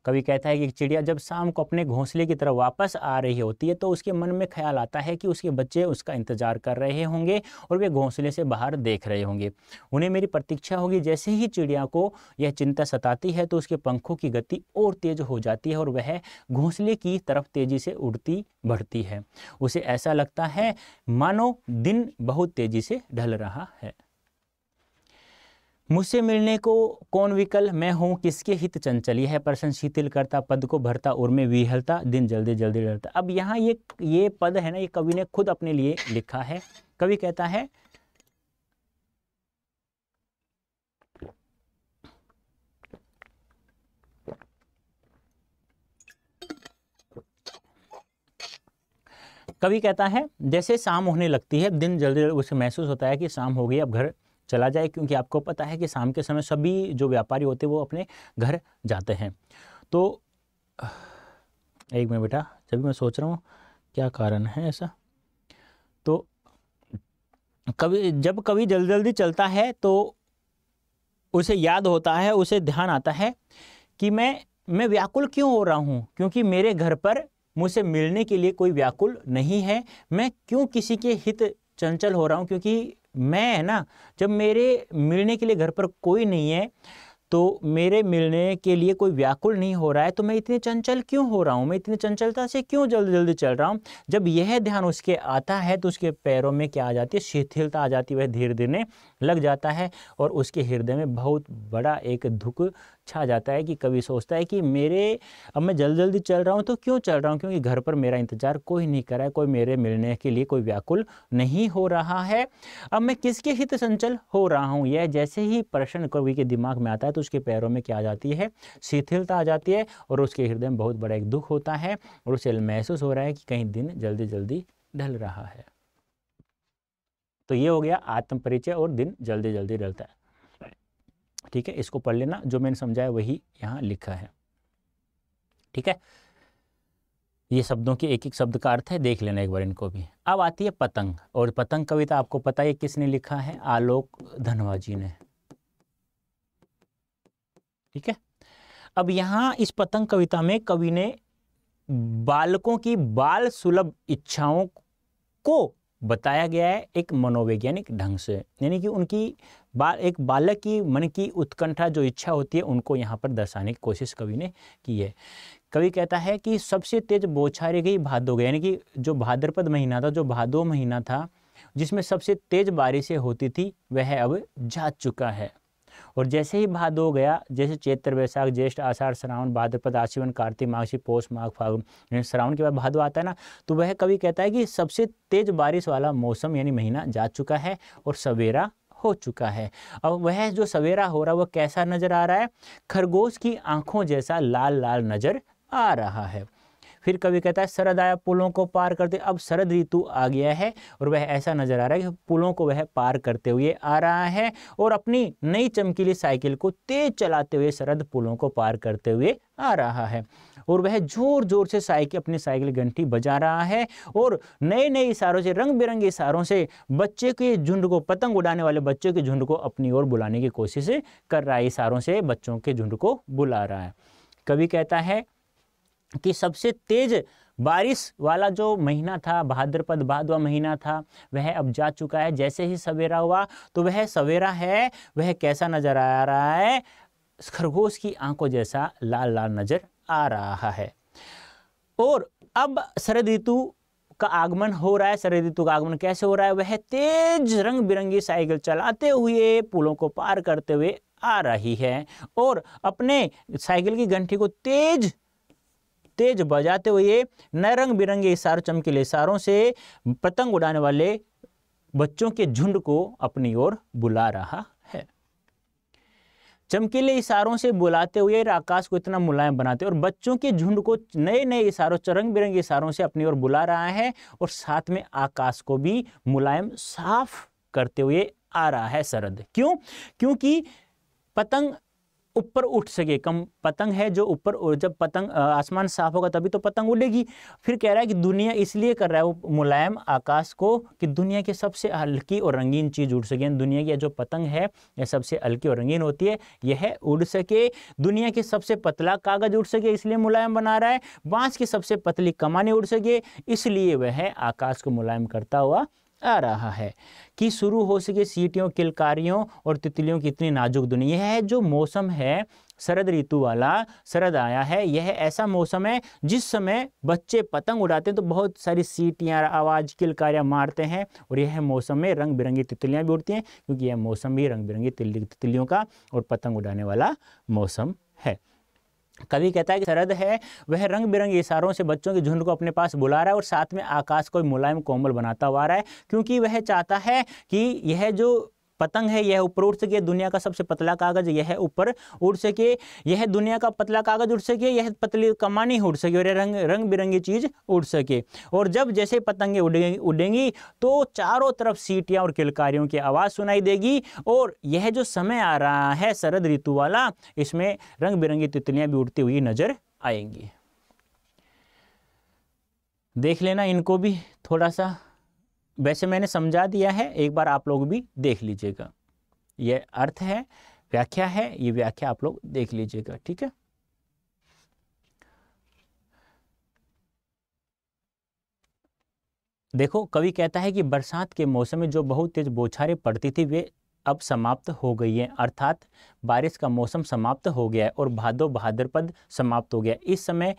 कवि कहता है कि चिड़िया जब शाम को अपने घोंसले की तरफ वापस आ रही होती है तो उसके मन में ख्याल आता है कि उसके बच्चे उसका इंतजार कर रहे होंगे और वे घोंसले से बाहर देख रहे होंगे, उन्हें मेरी प्रतीक्षा होगी। जैसे ही चिड़िया को यह चिंता सताती है तो उसके पंखों की गति और तेज हो जाती है और वह घोंसले की तरफ तेजी से उड़ती बढ़ती है। उसे ऐसा लगता है मानो दिन बहुत तेजी से ढल रहा है। मुझसे मिलने को कौन विकल, मैं हूँ किसके हित चंचल, यह प्रश्न शिथिल करता पद को भरता और मैं विहलता दिन जल्दी जल्दी डरता। अब यहाँ ये पद है ना, ये कवि ने खुद अपने लिए लिखा है। कवि कहता है जैसे शाम होने लगती है, दिन जल्दी उसे महसूस होता है कि शाम हो गई, अब घर चला जाए, क्योंकि आपको पता है कि शाम के समय सभी जो व्यापारी होते हैं वो अपने घर जाते हैं। तो एक मिनट बेटा, जब मैं सोच रहा हूँ क्या कारण है ऐसा। तो जब कवि जल्दी जल्दी चलता है तो उसे याद होता है, उसे ध्यान आता है कि मैं व्याकुल क्यों हो रहा हूँ, क्योंकि मेरे घर पर मुझसे मिलने के लिए कोई व्याकुल नहीं है। मैं क्यों किसी के हित चंचल हो रहा हूँ, क्योंकि मैं है ना, जब मेरे मिलने के लिए घर पर कोई नहीं है तो मेरे मिलने के लिए कोई व्याकुल नहीं हो रहा है, तो मैं इतने चंचल क्यों हो रहा हूँ, मैं इतनी चंचलता से क्यों जल्दी जल्दी चल रहा हूँ। जब यह ध्यान उसके आता है तो उसके पैरों में क्या आ जाती है, शिथिलता आ जाती है, वह धीरे धीरे लग जाता है और उसके हृदय में बहुत बड़ा एक दुख छा जाता है कि कवि सोचता है कि अब मैं जल्दी जल्दी चल रहा हूँ तो क्यों चल रहा हूँ, क्योंकि घर पर मेरा इंतजार कोई नहीं कर रहा है, कोई मेरे मिलने के लिए कोई व्याकुल नहीं हो रहा है। अब मैं किसके हित चंचल हो रहा हूँ, यह जैसे ही प्रश्न कवि के दिमाग में आता है तो उसके पैरों में क्या आ जाती है, शिथिलता आ जाती है और उसके हृदय में बहुत बड़ा एक दुख होता है और उसे महसूस हो रहा है कि कहीं दिन जल्दी जल्दी ढल रहा है। तो ये हो गया आत्म परिचय और दिन जल्दी जल्दी ढलता है। ठीक है, इसको पढ़ लेना, जो मैंने समझाया वही यहाँ लिखा है। ठीक है, ये शब्दों के एक एक शब्द का अर्थ है, देख लेना एक बार इनको भी। अब आती है पतंग, और पतंग कविता आपको पता है किसने लिखा है, आलोक धनवा जी ने। ठीक है, अब यहाँ इस पतंग कविता में कवि ने बालकों की बाल सुलभ इच्छाओं को बताया गया है एक मनोवैज्ञानिक ढंग से, यानी कि उनकी एक बालक की मन की उत्कंठा जो इच्छा होती है उनको यहाँ पर दर्शाने की कोशिश कवि ने की है। कवि कहता है कि सबसे तेज बौछारी गई भादो गई, यानी कि जो भाद्रपद महीना था, जो भादो महीना था जिसमें सबसे तेज बारिशें होती थी, वह अब जा चुका है। और जैसे ही भादो गया, जैसे चैत्र वैशाख ज्येष्ठ आषाढ़ श्रावण भाद्रपद आश्विन कार्तिक माघ पौष माघ फागुन, श्रावण के बाद भादो आता है ना, तो वह कवि कहता है कि सबसे तेज बारिश वाला मौसम यानी महीना जा चुका है और सवेरा हो चुका है। अब वह जो सवेरा हो रहा है वह कैसा नजर आ रहा है, खरगोश की आंखों जैसा लाल लाल नजर आ रहा है। फिर कवि कहता है शरद आया पुलों को पार करते, अब शरद ऋतु आ गया है और वह ऐसा नजर आ रहा है कि पुलों को वह पार करते हुए आ रहा है और अपनी नई चमकीली साइकिल को तेज चलाते हुए शरद पुलों को पार करते हुए आ रहा है और वह जोर जोर से अपनी साइकिल घंटी बजा रहा है और नए नए इशारों से, रंग बिरंगे इशारों से बच्चे के झुंड को, पतंग उड़ाने वाले बच्चों के झुंड को अपनी ओर बुलाने की कोशिश कर रहा है, इशारों से बच्चों के झुंड को बुला रहा है। कवि कहता है कि सबसे तेज बारिश वाला जो महीना था, भाद्रपद भादवा महीना था, वह अब जा चुका है। जैसे ही सवेरा हुआ तो वह सवेरा है, वह कैसा नजर आ रहा है, खरगोश की आंखों जैसा लाल लाल नजर आ रहा है। और अब शरद ऋतु का आगमन हो रहा है। शरद ऋतु का आगमन कैसे हो रहा है, वह तेज रंग बिरंगी साइकिल चलाते हुए पुलों को पार करते हुए आ रही है और अपने साइकिल की घंटी को तेज तेज बजाते हुए नए रंग बिरंगे इशारों, चमकीले इशारों से पतंग उड़ाने वाले बच्चों के झुंड को अपनी ओर बुला रहा है। चमकीले इशारों से बुलाते हुए आकाश को इतना मुलायम बनाते और बच्चों के झुंड को नए नए इशारों, रंग बिरंगे इशारों से अपनी ओर बुला रहा है और साथ में आकाश को भी मुलायम साफ करते हुए आ रहा है शरद। क्यों? क्योंकि पतंग ऊपर उठ सके। कम पतंग है जो ऊपर, जब पतंग आसमान साफ होगा तभी तो पतंग उड़ेगी। फिर कह रहा है कि दुनिया इसलिए कर रहा है वो मुलायम आकाश को कि दुनिया की सबसे हल्की और रंगीन चीज़ उड़ सके। दुनिया की जो पतंग है यह सबसे हल्की और रंगीन होती है, यह उड़ सके। दुनिया के सबसे पतला कागज उड़ सके इसलिए मुलायम बना रहा है। बांस की सबसे पतली कमानी उड़ सके इसलिए वह आकाश को मुलायम करता हुआ आ रहा है। कि शुरू हो सके सीटियों, किलकारियों और तितलियों की इतनी नाजुक दुनिया। यह है जो मौसम है शरद ऋतु वाला, शरद आया है, यह ऐसा मौसम है जिस समय बच्चे पतंग उड़ाते हैं तो बहुत सारी सीटियाँ, आवाज़, किलकारियाँ मारते हैं और यह मौसम में रंग बिरंगी तितलियाँ भी उड़ती हैं, क्योंकि यह मौसम भी रंग बिरंगी तितलियों का और पतंग उड़ाने वाला मौसम है। कवि कहता है कि शरद है वह रंग बिरंगे इशारों से बच्चों के झुंड को अपने पास बुला रहा है और साथ में आकाश को मुलायम कोमल बनाता हुआ आ रहा है, क्योंकि वह चाहता है कि यह जो पतंग है यह ऊपर उड़ सके। दुनिया का सबसे पतला कागज यह ऊपर उड़ सके, यह दुनिया का पतला कागज उड़ सके, यह पतली कमानी उड़ सके और यह रंग बिरंगी चीज़ उड़ सके। और जब जैसे पतंगे उड़ेंगी तो चारों तरफ सीटियाँ और किलकारियों की आवाज़ सुनाई देगी और यह जो समय आ रहा है शरद ऋतु वाला, इसमें रंग बिरंगी तितलियाँ भी उड़ती हुई नजर आएंगी। देख लेना इनको भी थोड़ा सा, वैसे मैंने समझा दिया है, एक बार आप लोग भी देख लीजिएगा। यह अर्थ है, व्याख्या है, ये व्याख्या आप लोग देख लीजिएगा, ठीक है। देखो कवि कहता है कि बरसात के मौसम में जो बहुत तेज बौछारें पड़ती थी वे अब समाप्त हो गई हैं, अर्थात बारिश का मौसम समाप्त हो गया है और भादो भाद्रपद समाप्त हो गया। इस समय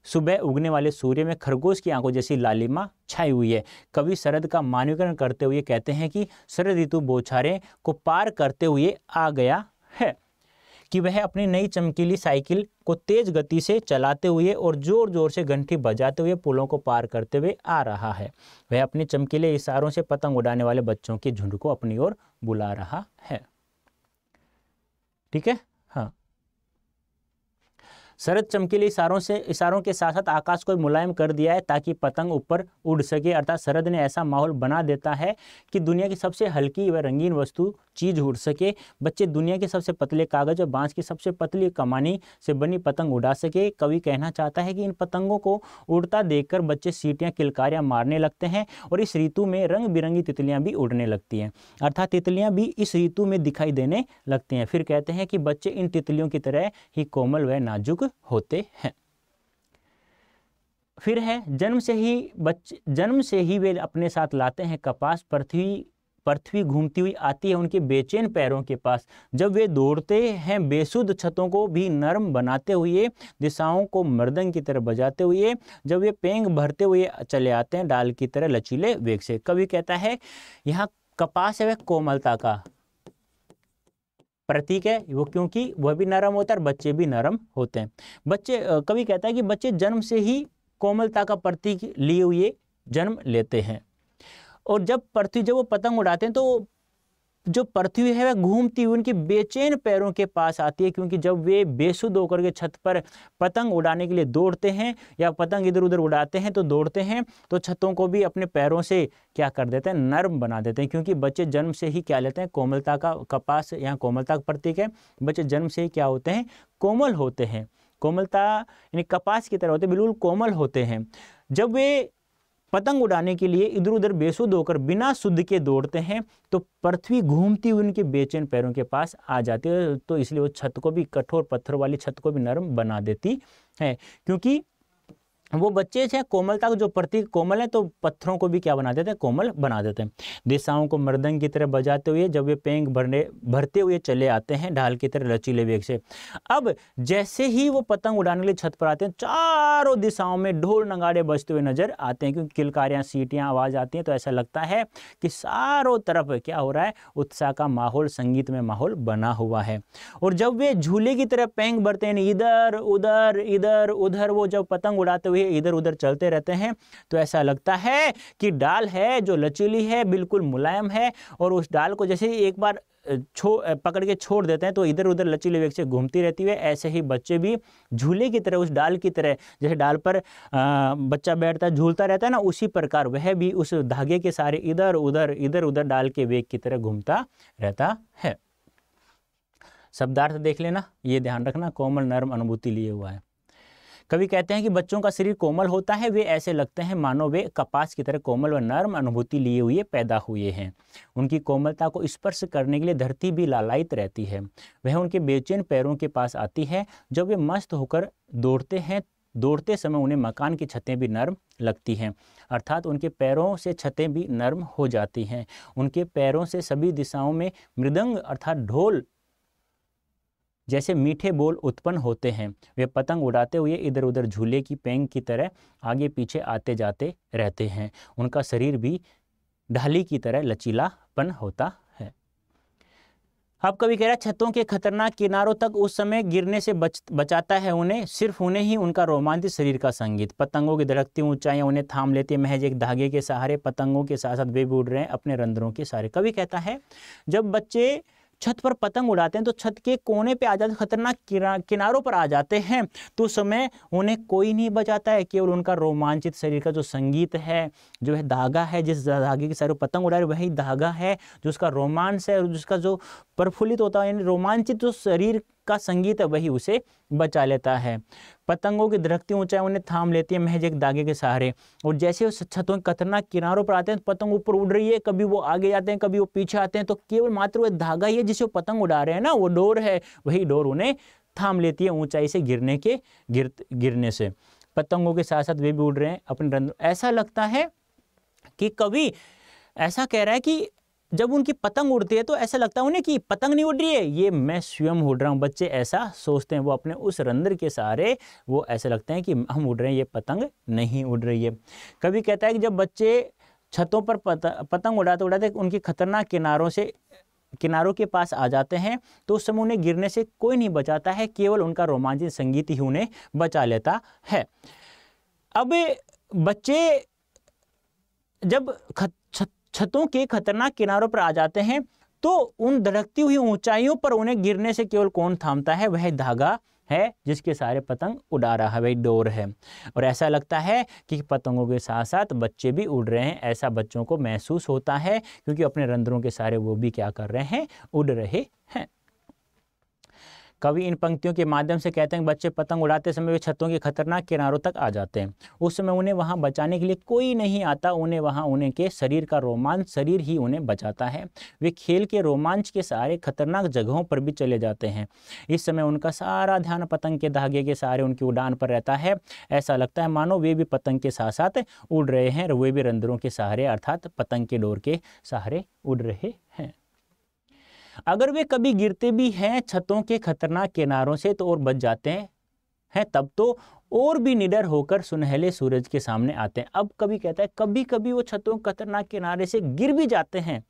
सुबह उगने वाले सूर्य में खरगोश की आंखों जैसी लालिमा छाई हुई है। कवि शरद का मानवीकरण करते हुए कहते हैं कि शरद ऋतु बौछारें को पार करते हुए आ गया है, कि वह अपनी नई चमकीली साइकिल को तेज गति से चलाते हुए और जोर जोर से घंटी बजाते हुए पुलों को पार करते हुए आ रहा है। वह अपने चमकीले इशारों से पतंग उड़ाने वाले बच्चों के झुंड को अपनी ओर बुला रहा है, ठीक है। हाँ, शरद चमकीले इशारों के साथ साथ आकाश को मुलायम कर दिया है ताकि पतंग ऊपर उड़ सके, अर्थात शरद ने ऐसा माहौल बना देता है कि दुनिया की सबसे हल्की व रंगीन वस्तु चीज़ उड़ सके। बच्चे दुनिया के सबसे पतले कागज और बांस की सबसे पतली कमानी से बनी पतंग उड़ा सके। कवि कहना चाहता है कि इन पतंगों को उड़ता देखकर बच्चे सीटियाँ, किलकारियाँ मारने लगते हैं और इस ऋतु में रंग बिरंगी तितलियाँ भी उड़ने लगती हैं, अर्थात तितलियाँ भी इस ऋतु में दिखाई देने लगती हैं। फिर कहते हैं कि बच्चे इन तितलियों की तरह ही कोमल व नाजुक होते हैं। फिर है जन्म से ही वे अपने साथ लाते हैं कपास। पृथ्वी घूमती हुई आती है उनके बेचैन पैरों के पास। जब वे दौड़ते हैं बेसुध छतों को भी नरम बनाते हुए, दिशाओं को मृदंग की तरह बजाते हुए, जब वे पेंग भरते हुए चले आते हैं डाल की तरह लचीले वेग से। कवि कहता है यहाँ कपास है वह कोमलता का प्रतीक है, वो क्योंकि वह भी नरम होता है और बच्चे भी नरम होते हैं। कवि कहता है कि बच्चे जन्म से ही कोमलता का प्रतीक लिए हुए जन्म लेते हैं और जब वो पतंग उड़ाते हैं तो जो पृथ्वी है वह घूमती हुई उनके बेचैन पैरों के पास आती है, क्योंकि जब वे बेसुध होकर के छत पर पतंग उड़ाने के लिए दौड़ते हैं या पतंग इधर उधर उड़ाते हैं तो दौड़ते हैं तो छतों को भी अपने पैरों से क्या कर देते हैं, नरम बना देते हैं। क्योंकि बच्चे जन्म से ही क्या लेते हैं, कोमलता का, कपास यहाँ कोमलता का प्रतीक है। बच्चे जन्म से ही क्या होते हैं, कोमल होते हैं। कोमलता यानी कपास की तरह होते हैं, बिल्कुल कोमल होते हैं। जब वे पतंग उड़ाने के लिए इधर उधर बेसुध होकर बिना सुध के दौड़ते हैं तो पृथ्वी घूमती हुई उनके बेचैन पैरों के पास आ जाती है, तो इसलिए वो छत को भी, कठोर पत्थर वाली छत को भी नरम बना देती है। क्योंकि वो बच्चे हैं कोमलता का जो प्रतीक कोमल है तो पत्थरों को भी क्या बना देते हैं, कोमल बना देते हैं। दिशाओं को मृदंग की तरह बजाते हुए जब वे पेंग भरते हुए चले आते हैं ढाल की तरह लचीले वेग से। अब जैसे ही वो पतंग उड़ाने के लिए छत पर आते हैं चारों दिशाओं में ढोल नगाड़े बजते हुए नजर आते हैं, क्योंकि किलकारियाँ, सीटियाँ आवाज आती हैं तो ऐसा लगता है कि चारों तरफ क्या हो रहा है, उत्साह का माहौल, संगीत में माहौल बना हुआ है। और जब वे झूले की तरह पेंग भरते हैं, इधर उधर वो जब पतंग उड़ाते हुए इधर उधर चलते रहते हैं तो ऐसा लगता है कि डाल है जो लचीली है, बिल्कुल मुलायम है और उस डाल को जैसे एक बार पकड़ के छोड़ देते हैं तो इधर उधर लचीले वेग से घूमती रहती है। ऐसे ही बच्चे भी झूले की तरह, उस डाल की तरह, जैसे डाल पर बच्चा बैठता है झूलता रहता है ना, उसी प्रकार वह भी उस धागे के सहारे इधर उधर डाल के वेग की तरह घूमता रहता है। शब्दार्थ देख लेना, ये ध्यान रखना, कोमल नर्म अनुभूति लिए हुआ है। कवि कहते हैं कि बच्चों का शरीर कोमल होता है, वे ऐसे लगते हैं मानो वे कपास की तरह कोमल व नर्म अनुभूति लिए हुए पैदा हुए हैं। उनकी कोमलता को स्पर्श करने के लिए धरती भी लालायित रहती है। वह उनके बेचैन पैरों के पास आती है। जब वे मस्त होकर दौड़ते हैं, दौड़ते समय उन्हें मकान की छतें भी नर्म लगती हैं, अर्थात उनके पैरों से छतें भी नर्म हो जाती हैं। उनके पैरों से सभी दिशाओं में मृदंग अर्थात ढोल जैसे मीठे बोल उत्पन्न होते हैं। वे पतंग उड़ाते हुए इधर उधर झूले की पेंग की तरह आगे पीछे आते जाते रहते हैं। उनका शरीर भी ढाली की तरह लचीलापन होता है। अब कवि कह रहा है छतों के खतरनाक किनारों तक उस समय गिरने से बचाता है उन्हें, सिर्फ उन्हें ही उनका रोमांचित शरीर का संगीत। पतंगों की धड़कती ऊंचाइयां उन्हें थाम लेती है, महज एक धागे के सहारे पतंगों के साथ साथ वे भी उड़ रहे हैं अपने रंध्रों के सहारे। कवि कहता है जब बच्चे छत पर पतंग उड़ाते हैं तो छत के कोने पे आ जाते, खतरनाक किनारों पर आ जाते हैं, तो उस समय उन्हें कोई नहीं बचाता है, केवल उनका रोमांचित शरीर का जो संगीत है, जो है धागा है, जिस धागे के सारे पतंग उड़ा रहे वही धागा है, जो उसका रोमांच है, जिसका जो प्रफुल्लित होता है, यानी रोमांचित जो शरीर का संगीत है, वही उसे बचा लेता है। पतंगों की धड़कती ऊंचाई उन्हें थाम लेती है महज एक धागे के सहारे। और जैसे उस छतों के खतरनाक किनारों पर आते हैं, पतंग ऊपर उड़ रही है, कभी वो आगे जाते हैं, कभी वो पीछे आते हैं, तो केवल मात्र वो धागा ही है जिसे वो पतंग उड़ा रहे हैं ना, वो डोर है, वही डोर उन्हें थाम लेती है ऊंचाई से गिरने से। पतंगों के साथ साथ वे भी उड़ रहे हैं अपने रंग। ऐसा लगता है कि कवि ऐसा कह रहा है कि जब उनकी पतंग उड़ती है तो ऐसा लगता है उन्हें कि पतंग नहीं उड़ रही है, ये मैं स्वयं उड़ रहा हूँ। बच्चे ऐसा सोचते हैं, वो अपने उस रंध्र के सहारे वो ऐसे लगते हैं कि हम उड़ रहे हैं, ये पतंग नहीं उड़ रही है। कवि कहता है कि जब बच्चे छतों पर पतंग उड़ाते उड़ाते उनकी खतरनाक किनारों के पास आ जाते हैं तो उस समय उन्हें गिरने से कोई नहीं बचाता है, केवल उनका रोमांचित संगीत ही उन्हें बचा लेता है। अब बच्चे जब छतों के खतरनाक किनारों पर आ जाते हैं तो उन धड़कती हुई ऊंचाइयों पर उन्हें गिरने से केवल कौन थामता है, वह धागा है जिसके सारे पतंग उड़ा रहा है, वही डोर है। और ऐसा लगता है कि पतंगों के साथ साथ बच्चे भी उड़ रहे हैं, ऐसा बच्चों को महसूस होता है, क्योंकि अपने रंध्रों के सारे वो भी क्या कर रहे हैं, उड़ रहे हैं। कवि इन पंक्तियों के माध्यम से कहते हैं बच्चे पतंग उड़ाते समय वे छतों के खतरनाक किनारों तक आ जाते हैं। उस समय उन्हें वहां बचाने के लिए कोई नहीं आता, उन्हें वहां उन्हें के शरीर का रोमांच, शरीर ही उन्हें बचाता है। वे खेल के रोमांच के सहारे खतरनाक जगहों पर भी चले जाते हैं। इस समय उनका सारा ध्यान पतंग के धागे के सहारे उनकी उड़ान पर रहता है। ऐसा लगता है मानो वे भी पतंग के साथ साथ उड़ रहे हैं, वे भी रंध्रों के सहारे अर्थात पतंग के डोर के सहारे उड़ रहे हैं। अगर वे कभी गिरते भी हैं छतों के खतरनाक किनारों से तो और बच जाते हैं, तब तो और भी निडर होकर सुनहले सूरज के सामने आते हैं। अब कभी कहता है कभी कभी वो छतों के खतरनाक किनारे से गिर भी जाते हैं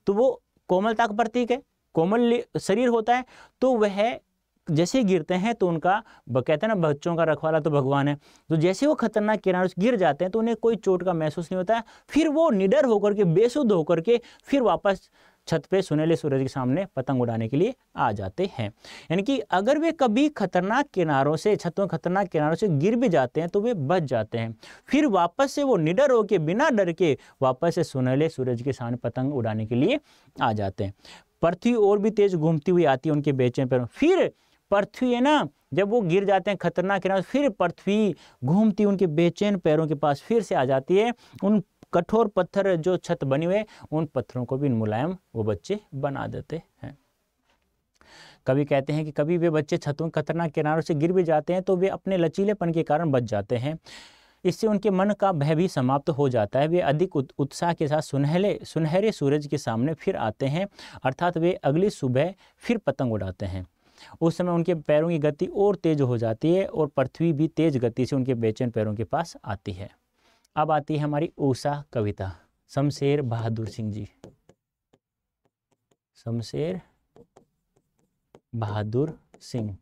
तो वो कोमलता का प्रतीक है, कोमल शरीर होता है, तो वह जैसे गिरते हैं तो उनका कहते हैं ना बच्चों का रखवाला तो भगवान है, तो जैसे वो खतरनाक किनारे से गिर जाते हैं तो उन्हें कोई चोट का महसूस नहीं होता है। फिर वो निडर होकर के, बेसुध होकर के फिर वापस छत पे सुनहले सूरज के सामने पतंग उड़ाने के लिए आ जाते हैं। यानी कि अगर वे कभी खतरनाक किनारों से, छतों खतरनाक किनारों से गिर भी जाते हैं तो वे बच जाते हैं, फिर वापस से वो निडर होकर बिना डर के वापस से सुनहले सूरज के सामने पतंग उड़ाने के लिए आ जाते हैं। पृथ्वी और भी तेज घूमती हुई आती है उनके बेचैन पैरों। फिर पृथ्वी है ना, जब वो गिर जाते हैं खतरनाक किनारे, फिर पृथ्वी घूमती उनके बेचैन पैरों के पास फिर से आ जाती है। उन कठोर पत्थर जो छत बनी हुए उन पत्थरों को भी मुलायम वो बच्चे बना देते हैं। कवि कहते हैं कि कभी वे बच्चे छतों खतरनाक किनारों से गिर भी जाते हैं तो वे अपने लचीलेपन के कारण बच जाते हैं। इससे उनके मन का भय भी समाप्त हो जाता है। वे अधिक उत्साह के साथ सुनहरे सूरज के सामने फिर आते हैं, अर्थात वे अगली सुबह फिर पतंग उड़ाते हैं। उस समय उनके पैरों की गति और तेज हो जाती है और पृथ्वी भी तेज गति से उनके बेचैन पैरों के पास आती है। अब आती है हमारी ऊषा कविता, शमशेर बहादुर सिंह जी। शमशेर बहादुर सिंह।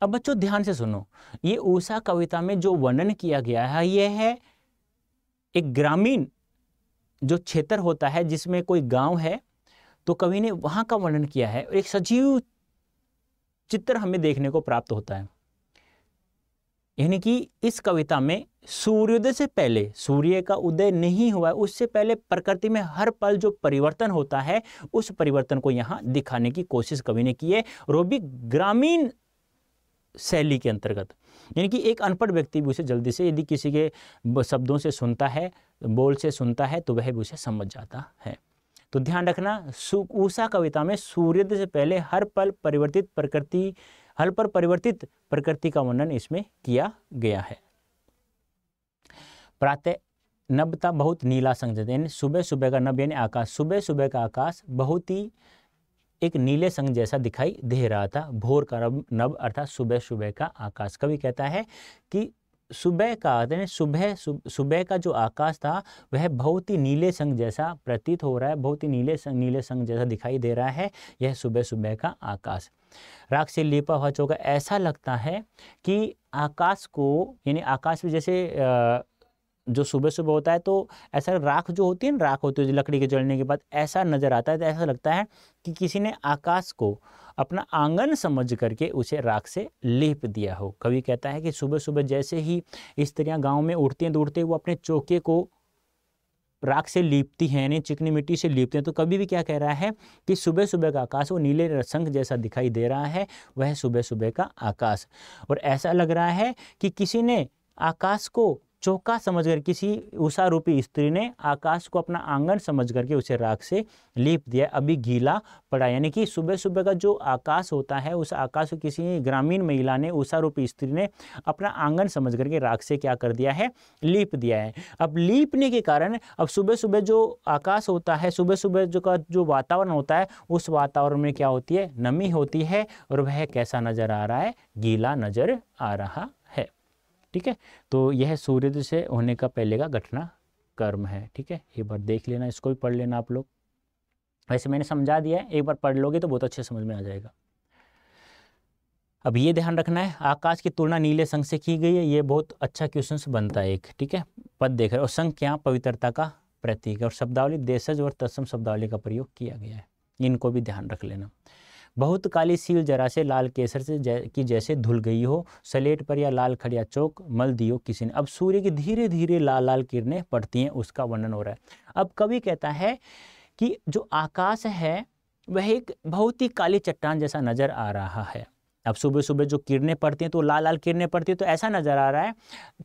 अब बच्चों ध्यान से सुनो, ये ऊषा कविता में जो वर्णन किया गया है यह है एक ग्रामीण जो क्षेत्र होता है जिसमें कोई गांव है, तो कवि ने वहाँ का वर्णन किया है। एक सजीव चित्र हमें देखने को प्राप्त होता है, यानी कि इस कविता में सूर्योदय से पहले, सूर्य का उदय नहीं हुआ है, उससे पहले प्रकृति में हर पल जो परिवर्तन होता है उस परिवर्तन को यहाँ दिखाने की कोशिश कवि ने की है, और वो भी ग्रामीण शैली के अंतर्गत। यानी कि एक अनपढ़ व्यक्ति भी उसे जल्दी से, यदि किसी के शब्दों से सुनता है, बोल से सुनता है, तो वह भी उसे समझ जाता है। तो ध्यान रखना, उषा कविता में सूर्योदय से पहले हर पल परिवर्तित प्रकृति का वर्णन इसमें किया गया है। प्रातः नभता बहुत नीला संग, यानी सुबह सुबह का नभ यानी आकाश, सुबह सुबह का आकाश बहुत ही एक नीले संग जैसा दिखाई दे रहा था। भोर का नभ अर्थात सुबह सुबह का आकाश। कवि कहता है कि सुबह का सुबह का जो आकाश था वह बहुत ही नीले संग जैसा प्रतीत हो रहा है, बहुत ही नीले संग जैसा दिखाई दे रहा है यह सुबह सुबह का आकाश। राख से लिपा हुआ चौका, ऐसा लगता है कि आकाश को, यानी आकाश में जैसे जो सुबह सुबह होता है तो ऐसा राख जो होती है ना, राख होती है लकड़ी के जलने के बाद, ऐसा नज़र आता है। तो ऐसा लगता है कि किसी ने आकाश को अपना आंगन समझ करके उसे राख से लेप दिया हो। कवि कहता है कि सुबह सुबह जैसे ही स्त्रियां गांव में उठती हैं दौड़ते, वो अपने चौके को राख से लीपती हैं, यानी चिकनी मिट्टी से लीपते हैं। तो कभी भी क्या कह रहा है कि सुबह सुबह का आकाश वो नीले संग जैसा दिखाई दे रहा है, वह सुबह सुबह का आकाश। और ऐसा लग रहा है कि किसी ने आकाश को चौका समझकर, किसी उषा रूपी स्त्री ने आकाश को अपना आंगन समझ करके उसे राख से लीप दिया, अभी गीला पड़ा। यानी कि सुबह सुबह का जो आकाश होता है उस आकाश को किसी ग्रामीण महिला ने, उषा रूपी स्त्री ने अपना आंगन समझ करके राख से क्या कर दिया है, लीप दिया है। अब लीपने के कारण अब सुबह सुबह जो आकाश होता है, सुबह सुबह जो वातावरण होता है, उस वातावरण में क्या होती है, नमी होती है, और वह कैसा नजर आ रहा है, गीला नजर आ रहा है। ठीक है, तो यह सूर्योदय से होने का पहले का घटना कर्म है। ठीक है, एक बार देख लेना, इसको भी पढ़ लेना आप लोग। वैसे मैंने समझा दिया है, एक बार पढ़ लोगे तो बहुत अच्छे समझ में आ जाएगा। अब ये ध्यान रखना है, आकाश की तुलना नीले संग से की गई है, ये बहुत अच्छा क्वेश्चन बनता है एक। ठीक है, पद देख रहे हो, और संग क्या, पवित्रता का प्रतीक है, और शब्दावली देशज और तत्सम शब्दावली का प्रयोग किया गया है, इनको भी ध्यान रख लेना। बहुत काली सील जरा से लाल केसर से की जैसे धुल गई हो, सलेट पर या लाल खड़िया चौक मल दियो किसी ने। अब सूर्य की धीरे धीरे लाल लाल किरणें पड़ती हैं, उसका वर्णन हो रहा है। अब कवि कहता है कि जो आकाश है वह एक बहुत ही काली चट्टान जैसा नजर आ रहा है। अब सुबह सुबह जो किरणें पड़ती हैं तो लाल लाल किरणें पड़ती हैं, तो ऐसा नजर आ रहा है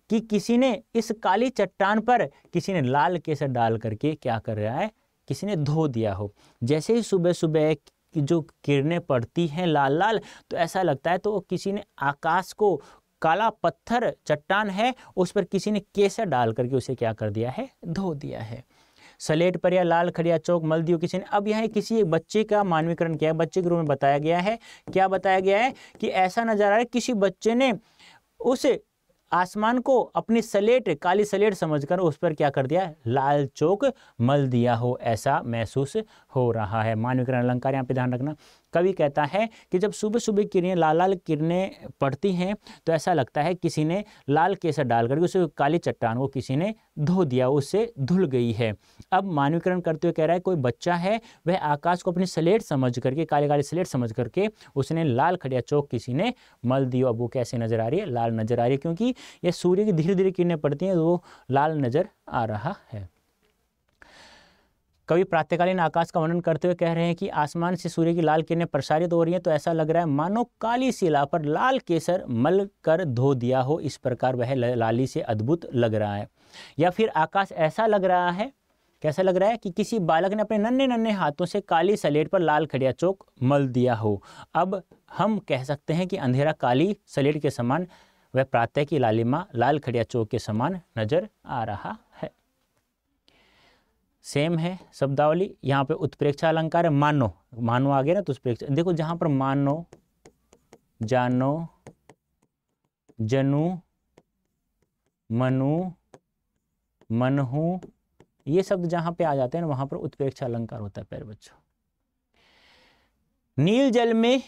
कि किसी ने इस काली चट्टान पर किसी ने लाल केसर डाल करके क्या कर रहा है, किसी ने धो दिया हो। जैसे ही सुबह सुबह कि जो किरणें पड़ती हैं लाल लाल, तो ऐसा लगता है तो किसी ने आकाश को, काला पत्थर चट्टान है उस पर किसी ने केसर डाल करके उसे क्या कर दिया है, धो दिया है। सलेट पर या लाल खड़िया चौक मल दियो किसी ने। अब यहाँ किसी एक बच्चे का मानवीकरण किया है, बच्चे के रूप में बताया गया है। क्या बताया गया है कि ऐसा नजर आ रहा है किसी बच्चे ने उस आसमान को अपनी सलेट, काली सलेट समझकर उस पर क्या कर दिया, लाल चौक मल दिया हो, ऐसा महसूस हो रहा है। मानवीकरण अलंकार यहाँ पे ध्यान रखना। कवि कहता है कि जब सुबह सुबह किरणें, लाल लाल किरणें पड़ती हैं तो ऐसा लगता है किसी ने लाल केसर डाल करके उस काली चट्टान को किसी ने धो दिया, उससे धुल गई है। अब मानवीकरण करते हुए कह रहा है कोई बच्चा है, वह आकाश को अपनी सलेट समझ करके, काली काली सलेट समझ करके उसने लाल खड़िया चौक किसी ने मल दियो। अब वो कैसे नजर आ रही है, लाल नजर आ रही है, क्योंकि ये सूर्य की धीरे धीरे किरणें पड़ती हैं तो वो लाल नजर आ रहा है। कवि प्रातःकालीन आकाश का वर्णन करते हुए कह रहे हैं कि आसमान से सूर्य की लाल किरणें प्रसारित हो रही हैं तो ऐसा लग रहा है मानो काली शिला पर लाल केसर मल कर धो दिया हो, इस प्रकार वह लाली से अद्भुत लग रहा है। या फिर आकाश ऐसा लग रहा है, कैसा लग रहा है कि किसी बालक ने अपने नन्हे नन्हे हाथों से काली सलेट पर लाल खड़िया चौक मल दिया हो। अब हम कह सकते हैं कि अंधेरा काली सलेट के समान, वह प्रातः की लालिमा लाल खड़िया चौक के समान नजर आ रहा है। सेम है शब्दावली, यहाँ पे उत्प्रेक्षा अलंकार है। मानो, मानो आ गया ना तो उत्प्रेक्षा। देखो जहाँ पर मानो, जानो, जनू, मनु, मनहू, ये शब्द जहाँ पे आ जाते हैं ना वहाँ पर उत्प्रेक्षा अलंकार होता है प्यारे बच्चों। नील जल में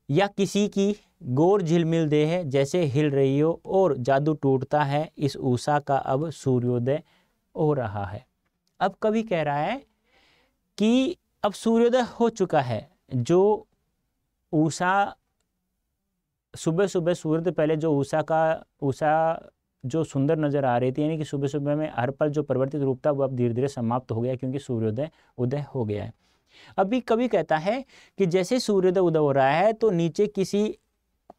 या किसी की गोर झिलमिल देह जैसे हिल रही हो और जादू टूटता है, इस उषा का अब सूर्योदय हो रहा है। अब कवि कह रहा है कि अब सूर्योदय हो चुका है। जो उषा सुबह सुबह सूर्य पहले जो उषा जो सुंदर नज़र आ रही थी, यानी कि सुबह सुबह में हर पल जो परिवर्तित रूप था वो अब धीरे धीरे समाप्त हो गया, क्योंकि सूर्योदय उदय हो गया है। अभी कवि कहता है कि जैसे सूर्योदय उदय हो रहा है तो नीचे किसी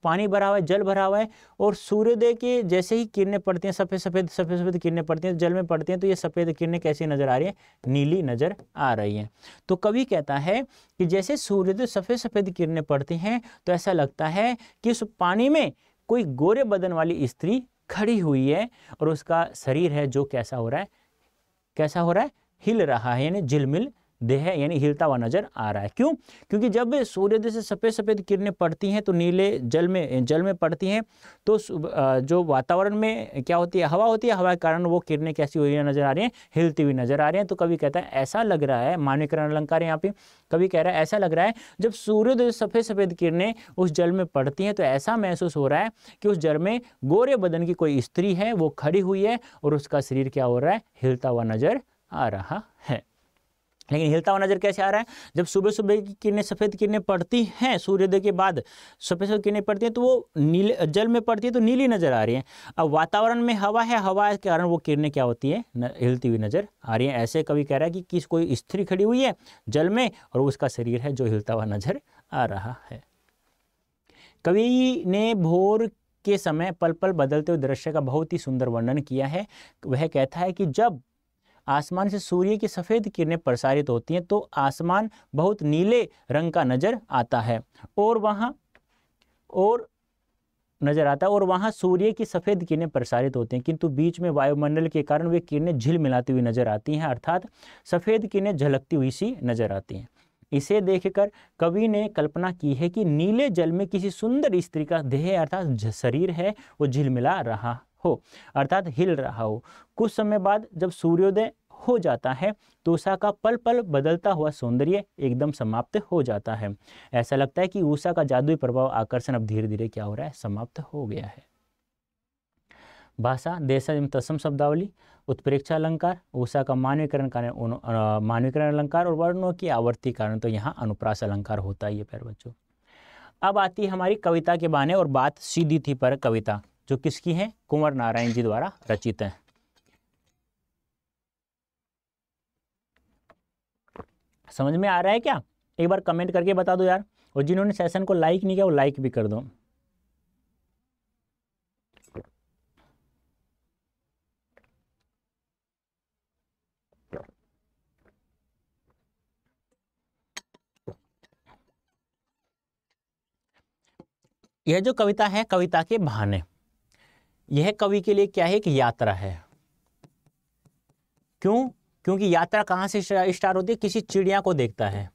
पानी भरा हुआ है, जल भरा हुआ है, और सूर्योदय के जैसे ही किरणें पड़ती हैं, सफ़ेद सफ़ेद किरणें पड़ती हैं, जल में पड़ती हैं, तो ये सफ़ेद किरणें कैसी नज़र आ रही हैं? नीली नज़र आ रही हैं। तो कवि कहता है कि जैसे सूर्योदय सफ़ेद किरणें पड़ती हैं तो ऐसा लगता है कि उस पानी में कोई गोरे बदन वाली स्त्री खड़ी हुई है, और उसका शरीर है जो कैसा हो रहा है? हिल रहा है, यानी झिलमिल देह है, यानी हिलता हुआ नजर आ रहा है। क्यों? क्योंकि जब सूर्योदय से सफ़ेद किरणें पड़ती हैं तो नीले जल में पड़ती हैं, तो जो वातावरण में क्या होती है? हवा होती है। हवा के कारण वो किरणें कैसी हुई नजर आ रही हैं? हिलती हुई नजर आ रही हैं। तो कवि कहता है ऐसा लग रहा है, मानवीकरण अलंकार यहाँ पे कवि कह रहा है ऐसा लग रहा है जब सूर्योदय सफ़ेद किरणें उस जल में पड़ती हैं तो ऐसा महसूस हो रहा है कि उस जल में गोरे बदन की कोई स्त्री है, वो खड़ी हुई है, और उसका शरीर क्या हो रहा है? हिलता हुआ नजर आ रहा है। लेकिन हिलता हुआ नजर कैसे आ रहा है? जब सुबह सुबह की किरणें सफ़ेद किरणें पड़ती हैं, सूर्योदय के बाद सफ़ेद किरणें पड़ती हैं तो वो नीले जल में पड़ती है तो नीली नज़र आ रही है। अब वातावरण में हवा है, हवा के कारण वो किरणें क्या होती है? हिलती हुई नज़र आ रही है। ऐसे कवि कह रहा है कि कोई स्त्री खड़ी हुई है जल में, और उसका शरीर है जो हिलता हुआ नजर आ रहा है। कवि ने भोर के समय पल पल बदलते हुए दृश्य का बहुत ही सुंदर वर्णन किया है। वह कहता है कि जब आसमान से सूर्य की सफ़ेद किरणें प्रसारित होती हैं तो आसमान बहुत नीले रंग का नज़र आता है, और वहाँ सूर्य की सफ़ेद किरणें प्रसारित होती हैं, किंतु बीच में वायुमंडल के कारण वे किरणें झिलमिलाती हुई नज़र आती हैं, अर्थात सफ़ेद किरणें झलकती हुई सी नज़र आती हैं। इसे देखकर कवि ने कल्पना की है कि नीले जल में किसी सुंदर स्त्री का देह अर्थात शरीर है वो झिलमिला रहा हो, अर्थात हिल रहा हो। कुछ समय बाद जब सूर्योदय हो जाता है तो उषा का पल पल बदलता हुआ सौंदर्य एकदम समाप्त हो जाता है। ऐसा लगता है कि उषा का जादुई प्रभाव आकर्षण अब धीरे धीरे क्या हो रहा है? समाप्त हो गया है। भाषा देशज एवं तत्सम शब्दावली, उत्प्रेक्षा अलंकार, उषा का मानवीकरण अलंकार, और वर्णों की आवर्ती कारण, तो यहाँ अनुप्रास अलंकार होता ही है प्यारे बच्चों। अब आती है हमारी कविता के बहाने और बात सीधी थी पर कविता, जो किसकी है? कुंवर नारायण जी द्वारा रचित है। समझ में आ रहा है क्या? एक बार कमेंट करके बता दो यार, और जिन्होंने सेशन को लाइक नहीं किया वो लाइक भी कर दो। यह जो कविता है, कविता के बहाने, यह कवि के लिए क्या है? एक यात्रा है। क्यों? क्योंकि यात्रा कहाँ से स्टार्ट होती है? किसी चिड़िया को देखता है,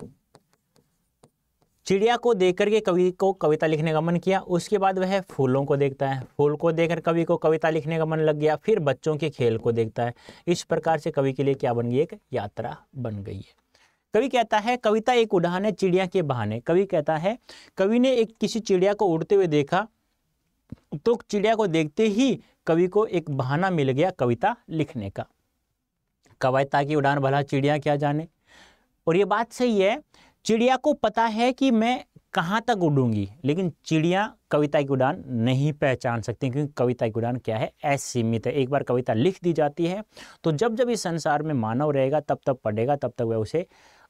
चिड़िया को देख करके कवि को कविता लिखने का मन किया। उसके बाद वह फूलों को देखता है, फूल को देखकर कवि को कविता लिखने का मन लग गया। फिर बच्चों के खेल को देखता है। इस प्रकार से कवि के लिए क्या बन गई? एक यात्रा बन गई है। कवि कहता है कविता एक उड़ान है चिड़िया के बहाने। कवि कहता है कवि ने किसी चिड़िया को उड़ते हुए देखा, तो चिड़िया को देखते ही कवि को एक बहाना मिल गया कविता लिखने का। कविता की उड़ान भला चिड़िया क्या जाने। और ये बात सही है, चिड़िया को पता है कि मैं कहाँ तक उड़ूंगी, लेकिन चिड़िया कविता की उड़ान नहीं पहचान सकती, क्योंकि कविता की उड़ान क्या है? असीमित है। एक बार कविता लिख दी जाती है तो जब जब इस संसार में मानव रहेगा तब तब पढ़ेगा, तब तक वह उसे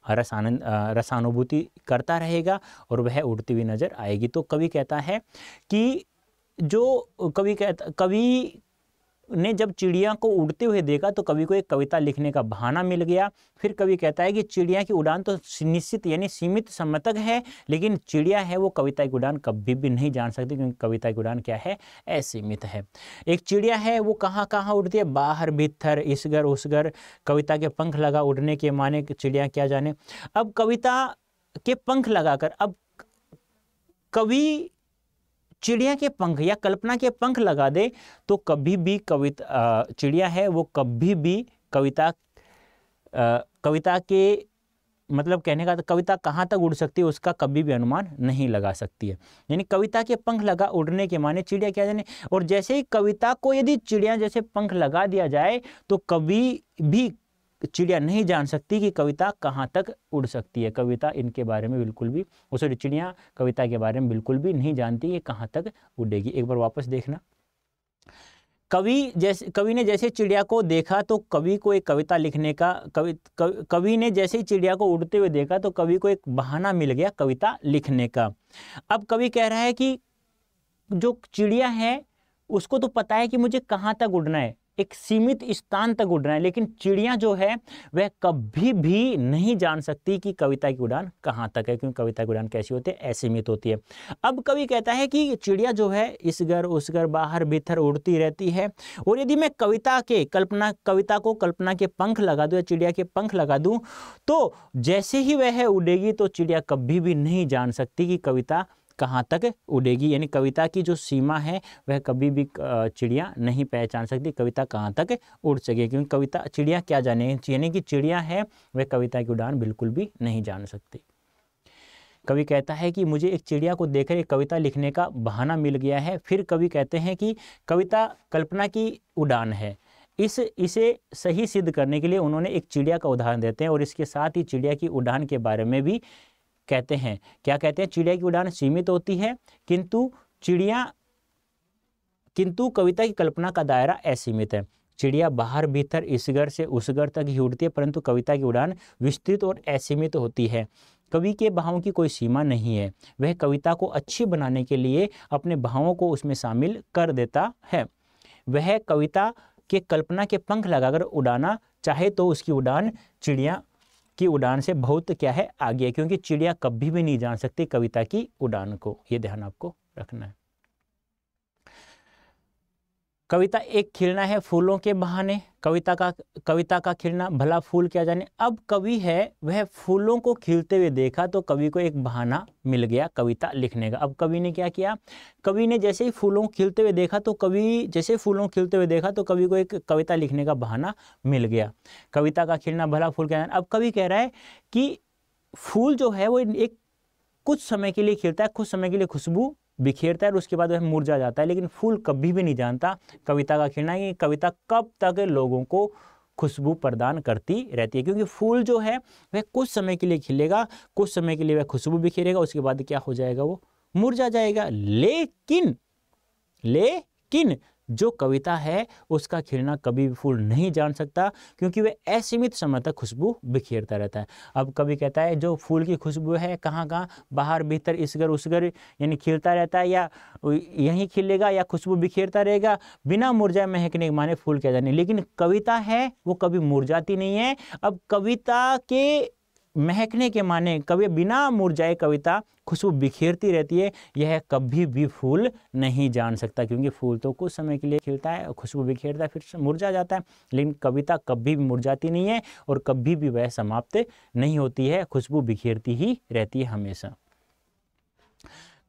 रसानुभूति करता रहेगा और वह उड़ती हुई नजर आएगी। तो कवि कहता है कि जो कवि ने जब चिड़िया को उड़ते हुए देखा तो कवि को एक कविता लिखने का बहाना मिल गया। फिर कवि कहता है कि चिड़िया की उड़ान तो निश्चित यानी सीमित समय तक है, लेकिन चिड़िया है वो कविता की उड़ान कभी भी नहीं जान सकती, क्योंकि कविता की उड़ान क्या है? असीमित है। एक चिड़िया है वो कहाँ कहाँ उड़ती है? बाहर भीतर, इस घर उस घर। कविता के पंख लगा उड़ने के माने चिड़िया क्या जाने। अब कविता के पंख लगाकर अब कवि चिड़िया के पंख या कल्पना के पंख लगा दे तो कभी भी कविता चिड़िया है वो कभी भी कविता के मतलब कहने का कविता कहाँ तक उड़ सकती है उसका कभी भी अनुमान नहीं लगा सकती है। यानी कविता के पंख लगा उड़ने के माने चिड़िया क्या जाने। और जैसे ही कविता को यदि चिड़िया जैसे पंख लगा दिया जाए तो कभी भी चिड़िया नहीं जान सकती कि कविता कहाँ तक उड़ सकती है। कविता इनके बारे में बिल्कुल भी, सॉरी, चिड़िया कविता के बारे में बिल्कुल भी नहीं जानती कि कहाँ तक उड़ेगी। एक बार वापस देखना। कवि ने जैसे चिड़िया को देखा तो कवि को एक कविता लिखने का कवि ने जैसे ही चिड़िया को उड़ते हुए देखा तो कवि को एक बहाना मिल गया कविता लिखने का। अब कवि कह रहा है कि जो चिड़िया है उसको तो पता है कि मुझे कहाँ तक उड़ना है, एक सीमित स्थान तक उड़ना है, लेकिन चिड़िया जो है वह कभी भी नहीं जान सकती कि कविता की उड़ान कहाँ तक है, क्योंकि कविता की उड़ान कैसी होती है, असीमित होती है। अब कवि कहता है कि चिड़िया जो है इस घर उस घर बाहर भीतर उड़ती रहती है, और यदि मैं कविता को कल्पना के पंख लगा दूं या चिड़िया के पंख लगा दूं तो जैसे ही वह उड़ेगी तो चिड़िया कभी भी नहीं जान सकती कि कविता कहाँ तक उड़ेगी। यानी कविता की जो सीमा है वह कभी भी चिड़िया नहीं पहचान सकती कविता कहाँ तक उड़ सके, क्योंकि चिड़िया क्या जाने, यानी कि चिड़िया है वह कविता की उड़ान बिल्कुल भी नहीं जान सकती। कवि कहता है कि मुझे एक चिड़िया को देखकर एक कविता लिखने का बहाना मिल गया है। फिर कवि कहते हैं कि कविता कल्पना की उड़ान है। इसे सही सिद्ध करने के लिए उन्होंने एक चिड़िया का उदाहरण देते हैं और इसके साथ ही चिड़िया की उड़ान के बारे में भी कहते हैं। क्या कहते हैं? चिड़िया की उड़ान सीमित होती है किंतु कविता की कल्पना का दायरा असीमित है। चिड़िया बाहर भीतर इस घर से उस घर तक ही उड़ती है, परंतु कविता की उड़ान विस्तृत और असीमित होती है। कवि के भावों की कोई सीमा नहीं है, वह कविता को अच्छी बनाने के लिए अपने भावों को उसमें शामिल कर देता है। वह कविता के कल्पना के पंख लगाकर उड़ाना चाहे तो उसकी उड़ान चिड़िया की उड़ान से बहुत क्या है, आगे है, क्योंकि चिड़िया कभी भी नहीं जान सकती कविता की उड़ान को। ये ध्यान आपको रखना है। कविता एक खिलना है फूलों के बहाने। कविता का खिलना, भला फूल क्या जाने। अब कवि है वह फूलों को खिलते हुए देखा तो कवि को एक बहाना मिल गया कविता लिखने का। अब कवि ने क्या किया? कवि ने जैसे ही फूलों खिलते हुए देखा तो कवि को एक कविता लिखने का बहाना मिल गया। कविता का खिलना, भला फूल क्या जाने। अब कवि कह रहा है कि फूल जो है वो एक कुछ समय के लिए खिलता है, कुछ समय के लिए खुशबू बिखेरता है और उसके बाद वह मुरझा जाता है, लेकिन फूल कभी भी नहीं जानता कविता का खिलना कि कविता कब तक लोगों को खुशबू प्रदान करती रहती है, क्योंकि फूल जो है वह कुछ समय के लिए खिलेगा, कुछ समय के लिए वह खुशबू बिखेरेगा, उसके बाद क्या हो जाएगा, वो मुरझा जाएगा। लेकिन जो कविता है उसका खिलना कभी भी फूल नहीं जान सकता, क्योंकि वह असीमित समय तक खुशबू बिखेरता रहता है। अब कवि कहता है जो फूल की खुशबू है कहाँ बाहर भीतर इस घर उस घर, यानी खिलता रहता है या यहीं खिलेगा या खुशबू बिखेरता रहेगा, बिना मुरझाए महकने के माने फूल क्या जाने। लेकिन कविता है वो कभी मुरझाती नहीं है। अब कविता के महकने के माने कभी बिना मुरझाए कविता खुशबू बिखेरती रहती है, यह कभी भी फूल नहीं जान सकता, क्योंकि फूल तो कुछ समय के लिए खिलता है, खुशबू बिखेरता है, फिर मुरझा जाता है, लेकिन कविता कभी भी मुरझाती नहीं है और कभी भी वह समाप्त नहीं होती है, खुशबू बिखेरती ही रहती है हमेशा।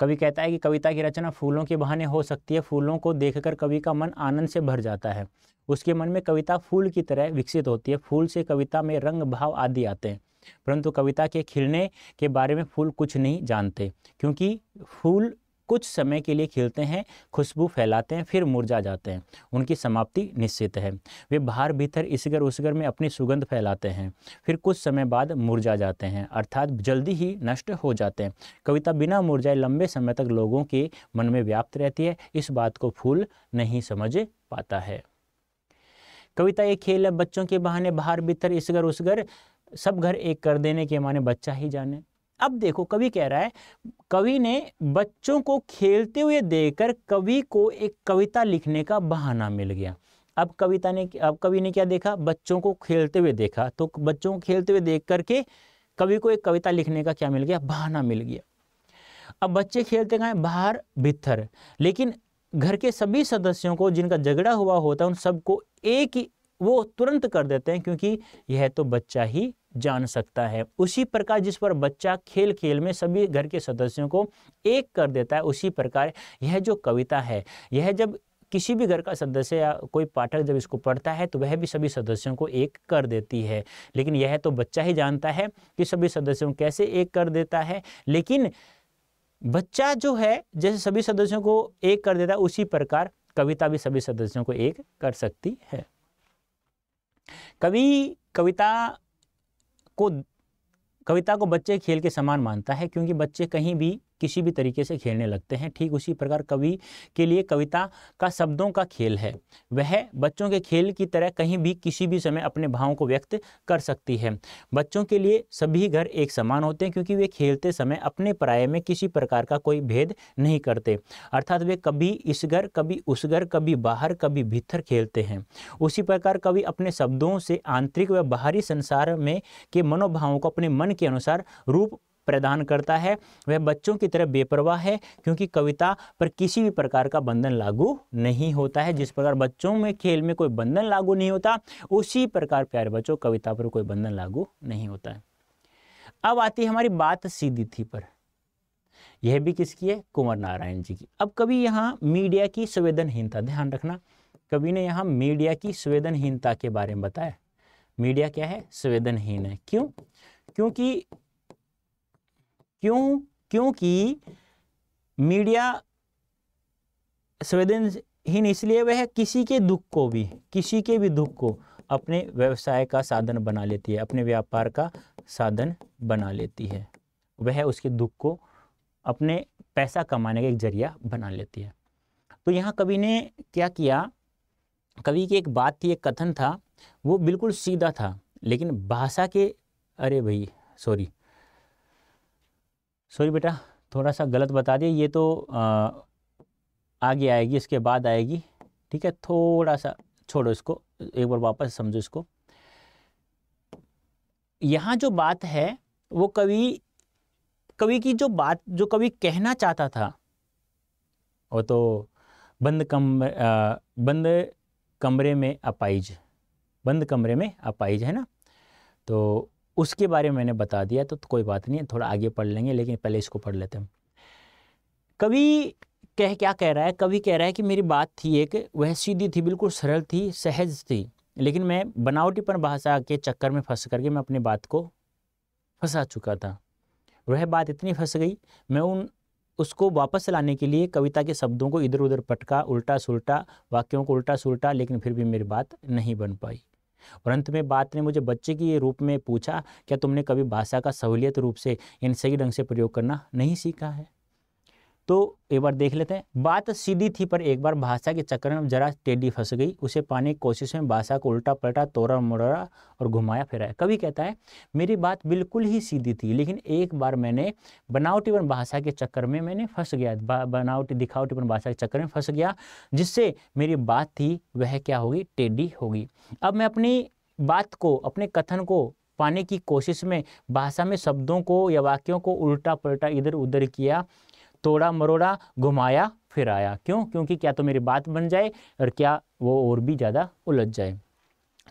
कवि कहता है कि कविता की रचना फूलों के बहाने हो सकती है। फूलों को देखकर कवि का मन आनंद से भर जाता है, उसके मन में कविता फूल की तरह विकसित होती है। फूल से कविता में रंग भाव आदि आते हैं, परंतु कविता के खिलने के बारे में फूल कुछ नहीं जानते, क्योंकि फूल कुछ समय के लिए खिलते हैं, खुशबू फैलाते हैं, फिर मुरझा जाते हैं, उनकी समाप्ति निश्चित है। वे बाहर भीतर इस घर उस घर में अपनी सुगंध फैलाते हैं, फिर कुछ समय बाद मुरझा जाते हैं, अर्थात जल्दी ही नष्ट हो जाते हैं। कविता बिना मुरझाए लंबे समय तक लोगों के मन में व्याप्त रहती है, इस बात को फूल नहीं समझ पाता है। कविता एक खेल है, बच्चों के बहाने बाहर भीतर इस घर उस घर, सब घर एक कर देने के माने बच्चा ही जाने। अब देखो कवि कह रहा है, कवि ने बच्चों को खेलते हुए देखकर कवि को एक कविता लिखने का बहाना मिल गया। अब कवि ने क्या देखा? बच्चों को खेलते हुए देखा, तो बच्चों को खेलते हुए देख करके कवि को एक कविता लिखने का क्या मिल गया? बहाना मिल गया। अब बच्चे खेलते गए बाहर भीतर, लेकिन घर के सभी सदस्यों को जिनका झगड़ा हुआ होता है उन सबको एक ही वो तुरंत कर देते हैं, क्योंकि यह तो बच्चा ही जान सकता है। उसी प्रकार जिस पर बच्चा खेल खेल में सभी घर के सदस्यों को एक कर देता है, उसी प्रकार यह जो कविता है, यह जब किसी भी घर का सदस्य या कोई पाठक जब इसको पढ़ता है तो वह भी सभी सदस्यों को एक कर देती है। लेकिन यह तो बच्चा ही जानता है कि सभी सदस्यों को कैसे एक कर देता है, लेकिन बच्चा जो है जैसे सभी सदस्यों को एक कर देता है, उसी प्रकार कविता भी सभी सदस्यों को एक कर सकती है। कवि कविता को बच्चे खेल के समान मानता है, क्योंकि बच्चे कहीं भी किसी भी तरीके से खेलने लगते हैं। ठीक उसी प्रकार कवि के लिए कविता का शब्दों का खेल है। वह बच्चों के खेल की तरह कहीं भी किसी भी समय अपने भावों को व्यक्त कर सकती है। बच्चों के लिए सभी घर एक समान होते हैं, क्योंकि वे खेलते समय अपने पराये में किसी प्रकार का कोई भेद नहीं करते, अर्थात वे कभी इस घर, कभी उस घर, कभी बाहर, कभी भीतर खेलते हैं। उसी प्रकार कवि अपने शब्दों से आंतरिक व बाहरी संसार में के मनोभावों को अपने मन के अनुसार रूप प्रदान करता है। वह बच्चों की तरह बेपरवाह है, क्योंकि कविता पर किसी भी प्रकार का बंधन लागू नहीं होता है। जिस प्रकार बच्चों में खेल में कोई बंधन लागू नहीं होता, उसी प्रकार प्यारे बच्चों कविता पर कोई बंधन लागू नहीं होता है। अब आती है हमारी बात सीधी थी पर। यह भी किसकी है? कुंवर नारायण जी की। अब कवि यहाँ मीडिया की संवेदनहीनता, ध्यान रखना, कवि ने यहाँ मीडिया की संवेदनहीनता के बारे में बताया। मीडिया क्या है? संवेदनहीन है। क्यों? क्योंकि मीडिया संवेदनहीन इसलिए वह किसी के भी दुख को अपने व्यवसाय का साधन बना लेती है, अपने व्यापार का साधन बना लेती है। वह उसके दुख को अपने पैसा कमाने का एक जरिया बना लेती है। तो यहाँ कवि ने क्या किया? कवि की एक बात थी, एक कथन था, वो बिल्कुल सीधा था, लेकिन भाषा के, अरे भाई सॉरी बेटा, थोड़ा सा गलत बता दिया, ये तो आगे आएगी, इसके बाद आएगी, ठीक है, थोड़ा सा छोड़ो इसको, एक बार वापस समझो इसको। यहाँ जो बात है वो कवि की जो बात जो कवि कहना चाहता था, वो तो बंद कमरे में अपाइज है ना, तो उसके बारे में मैंने बता दिया, तो कोई बात नहीं है, थोड़ा आगे पढ़ लेंगे, लेकिन पहले इसको पढ़ लेते हैं। कवि क्या कह रहा है? कवि कह रहा है कि मेरी बात थी एक, वह सीधी थी, बिल्कुल सरल थी, सहज थी, लेकिन मैं बनावटीपन भाषा के चक्कर में फंस करके मैं अपनी बात को फंसा चुका था। वह बात इतनी फंस गई, मैं उसको वापस लाने के लिए कविता के शब्दों को इधर उधर पटका, उल्टा सुल्टा, वाक्यों को उल्टा सुल्टा, लेकिन फिर भी मेरी बात नहीं बन पाई। और अंत में बात ने मुझे बच्चे के रूप में पूछा, क्या तुमने कभी भाषा का सहूलियत रूप से इन सही ढंग से प्रयोग करना नहीं सीखा है? तो एक बार देख लेते हैं। बात सीधी थी पर एक बार भाषा के चक्कर में जरा टेढ़ी फंस गई, उसे पाने की कोशिश में भाषा को उल्टा पलटा, तोड़ा मोड़ा और घुमाया फिराया। कवि कहता है मेरी बात बिल्कुल ही सीधी थी, लेकिन एक बार मैंने बनावटीपन भाषा के चक्कर में मैंने फंस गया, बनावटी दिखावटीपन भाषा के चक्कर में फंस गया, जिससे मेरी बात थी वह क्या होगी? टेढ़ी होगी। अब मैं अपनी बात को, अपने कथन को पाने की कोशिश में भाषा में शब्दों को या वाक्यों को उल्टा पलटा, इधर उधर किया, तोड़ा मरोड़ा, घुमाया फिराया। क्यों? क्योंकि क्या तो मेरी बात बन जाए और क्या वो और भी ज़्यादा उलझ जाए।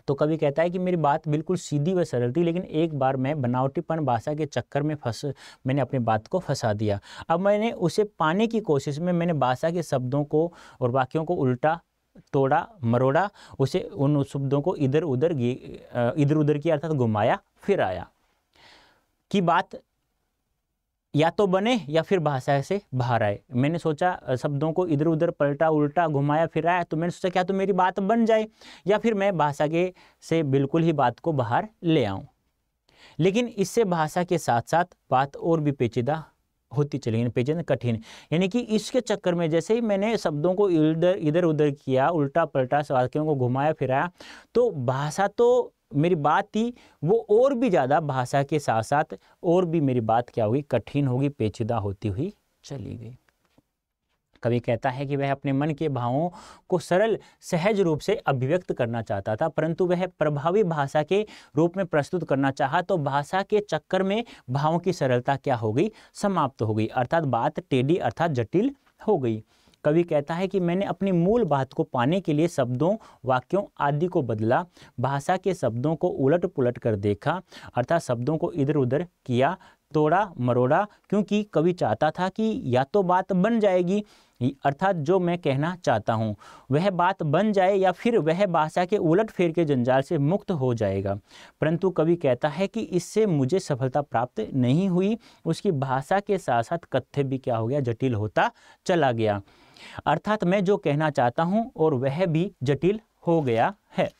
तो कवि कहता है कि मेरी बात बिल्कुल सीधी व सरल थी, लेकिन एक बार मैं बनावटीपन भाषा के चक्कर में मैंने अपनी बात को फंसा दिया। अब मैंने उसे पाने की कोशिश में मैंने भाषा के शब्दों को और वाक्यों को उल्टा तोड़ा मरोड़ा, उसे उन शब्दों को इधर उधर किया, अर्थात घुमाया फिराया, कि बात या तो बने या फिर भाषा से बाहर आए। मैंने सोचा शब्दों को इधर उधर पलटा उल्टा घुमाया फिराया, तो मैंने सोचा क्या तो मेरी बात बन जाए या फिर मैं भाषा के से बिल्कुल ही बात को बाहर ले आऊं। लेकिन इससे भाषा के साथ साथ बात और भी पेचीदा होती चली गई, पेचीदा कठिन, यानी कि इसके चक्कर में जैसे ही मैंने शब्दों को इधर उधर किया, उल्टा पलटा, वाक्यों को घुमाया फिराया, तो भाषा तो मेरी बात थी वो और भी ज़्यादा भाषा के साथ साथ और भी मेरी बात क्या होगी? कठिन होगी, पेचीदा होती हुई चली गई। कवि कहता है कि वह अपने मन के भावों को सरल सहज रूप से अभिव्यक्त करना चाहता था, परंतु वह प्रभावी भाषा के रूप में प्रस्तुत करना चाहा तो भाषा के चक्कर में भावों की सरलता क्या हो गई? समाप्त हो गई, अर्थात बात टेढ़ी अर्थात जटिल हो गई। कवि कहता है कि मैंने अपनी मूल बात को पाने के लिए शब्दों, वाक्यों आदि को बदला, भाषा के शब्दों को उलट पुलट कर देखा, अर्थात शब्दों को इधर उधर किया, तोड़ा मरोड़ा, क्योंकि कवि चाहता था कि या तो बात बन जाएगी, अर्थात जो मैं कहना चाहता हूँ वह बात बन जाए, या फिर वह भाषा के उलट फेर के जंजाल से मुक्त हो जाएगा। परंतु कवि कहता है कि इससे मुझे सफलता प्राप्त नहीं हुई, उसकी भाषा के साथ साथ कथ्य भी क्या हो गया? जटिल होता चला गया, अर्थात मैं जो कहना चाहता हूँ और वह भी जटिल हो गया है।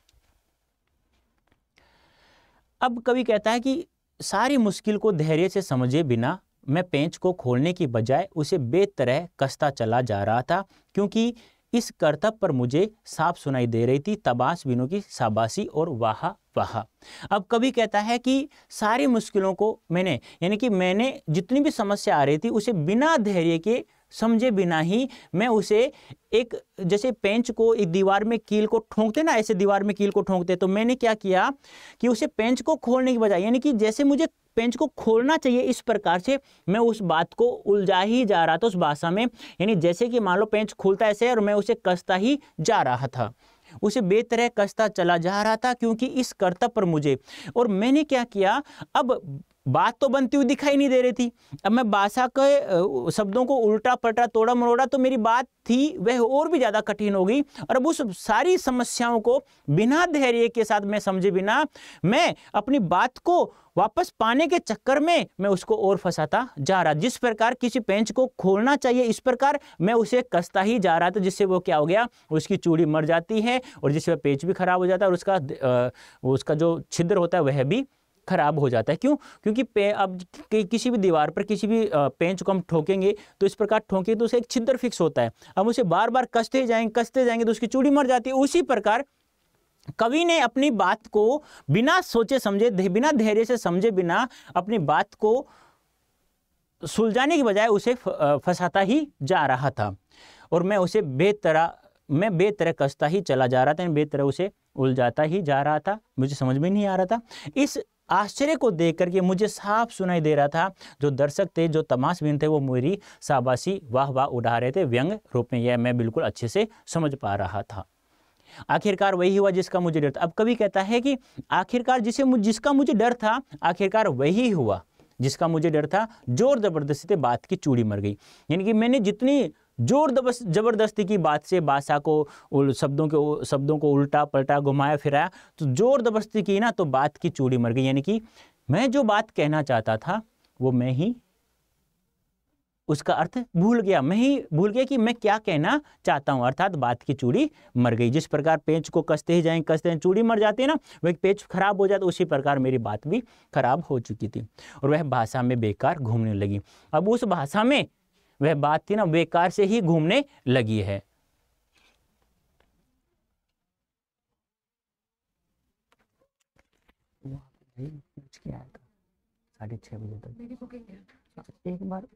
अब कवि कहता है कि सारी मुश्किल को धैर्य से समझे बिना मैं पेंच को खोलने की बजाय उसे बेतरह कसता चला जा रहा था, क्योंकि इस करतब पर मुझे साफ सुनाई दे रही थी तबाश बिनों की शाबाशी और वाह वाह। अब कवि कहता है कि सारी मुश्किलों को मैंने, यानी कि मैंने जितनी भी समस्या आ रही थी उसे बिना धैर्य के समझे बिना ही मैं उसे एक, जैसे पेंच को एक दीवार में कील को ठोंकते ना, ऐसे दीवार में कील को ठोंकते, तो मैंने क्या किया कि उसे पेंच को खोलने की बजाय, यानी कि जैसे मुझे पेंच को खोलना चाहिए इस प्रकार से मैं उस बात को उलझा ही जा रहा था उस भाषा में। यानी जैसे कि मान लो पेंच खुलता ऐसे और मैं उसे कसता ही जा रहा था, उसे बेतरह कसता चला जा रहा था, क्योंकि इस कर्तव्य पर मुझे, और मैंने क्या किया, अब बात तो बनती हुई दिखाई नहीं दे रही थी, अब मैं भाषा के शब्दों को उल्टा पलटा तोड़ा मरोड़ा तो मेरी बात थी वह और भी ज़्यादा कठिन हो गई। और अब उस सारी समस्याओं को बिना धैर्य के साथ मैं समझे बिना मैं अपनी बात को वापस पाने के चक्कर में मैं उसको और फंसाता जा रहा। जिस प्रकार किसी पेंच को खोलना चाहिए इस प्रकार मैं उसे कसता ही जा रहा था, जिससे वो क्या हो गया, उसकी चूड़ी मर जाती है और जिससे पेंच भी खराब हो जाता है और उसका जो छिद्र होता है वह भी खराब हो जाता है। क्यों? क्योंकि अब किसी भी दीवार पर किसी भी पेंच को हम ठोकेंगे तो इस प्रकार ठोकेंगे तो उसे एक छिद्र फिक्स होता है, अब उसे बार बार कसते जाएंगे तो उसकी चूड़ी मर जाती है। उसी प्रकार कवि ने अपनी बात को बिना सोचे समझे, बिना धैर्य से समझे बिना अपनी बात को सुलझाने की बजाय उसे फंसाता ही जा रहा था और मैं उसे बेतरह कसता ही चला जा रहा था, बेतरह उसे उलझाता ही जा रहा था, मुझे समझ में नहीं आ रहा था। इस आश्चर्य को देख करके मुझे साफ सुनाई दे रहा था, जो दर्शक थे, जो तमाशबीन थे, वो मेरी शाबाशी वाह वाह उड़ा रहे थे व्यंग रूप में, यह मैं बिल्कुल अच्छे से समझ पा रहा था। आखिरकार वही हुआ जिसका मुझे डर था। अब कवि कहता है कि आखिरकार जिसका मुझे डर था आखिरकार वही हुआ जिसका मुझे डर था, जोर जबरदस्ती से बात की चूड़ी मर गई। यानी कि मैंने जितनी जोर जबरदस्ती की बात से भाषा को शब्दों को उल्टा पलटा घुमाया फिराया, तो जोर जबरदस्ती की ना तो बात की चूड़ी मर गई। यानी कि मैं जो बात कहना चाहता था वो मैं ही उसका अर्थ भूल गया, मैं ही भूल गया कि मैं क्या कहना चाहता हूं, अर्थात बात की चूड़ी मर गई। जिस प्रकार पेंच को कसते ही जाएंगे चूड़ी मर जाती है ना, वह पेंच खराब हो जाता, उसी प्रकार मेरी बात भी खराब हो चुकी थी और वह भाषा में बेकार घूमने लगी। अब उस भाषा में वह बात थी ना बेकार से ही घूमने लगी है। साढ़े 6 बजे तक एक बार।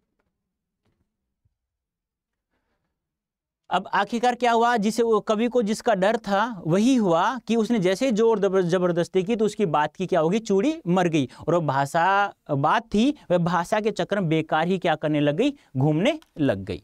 अब आखिरकार क्या हुआ, जिसे वो कवि को जिसका डर था वही हुआ कि उसने जैसे ही जोर जबरदस्ती की तो उसकी बात की क्या होगी, चूड़ी मर गई और वो बात थी वह भाषा के चक्कर में बेकार ही क्या करने लग गई, घूमने लग गई।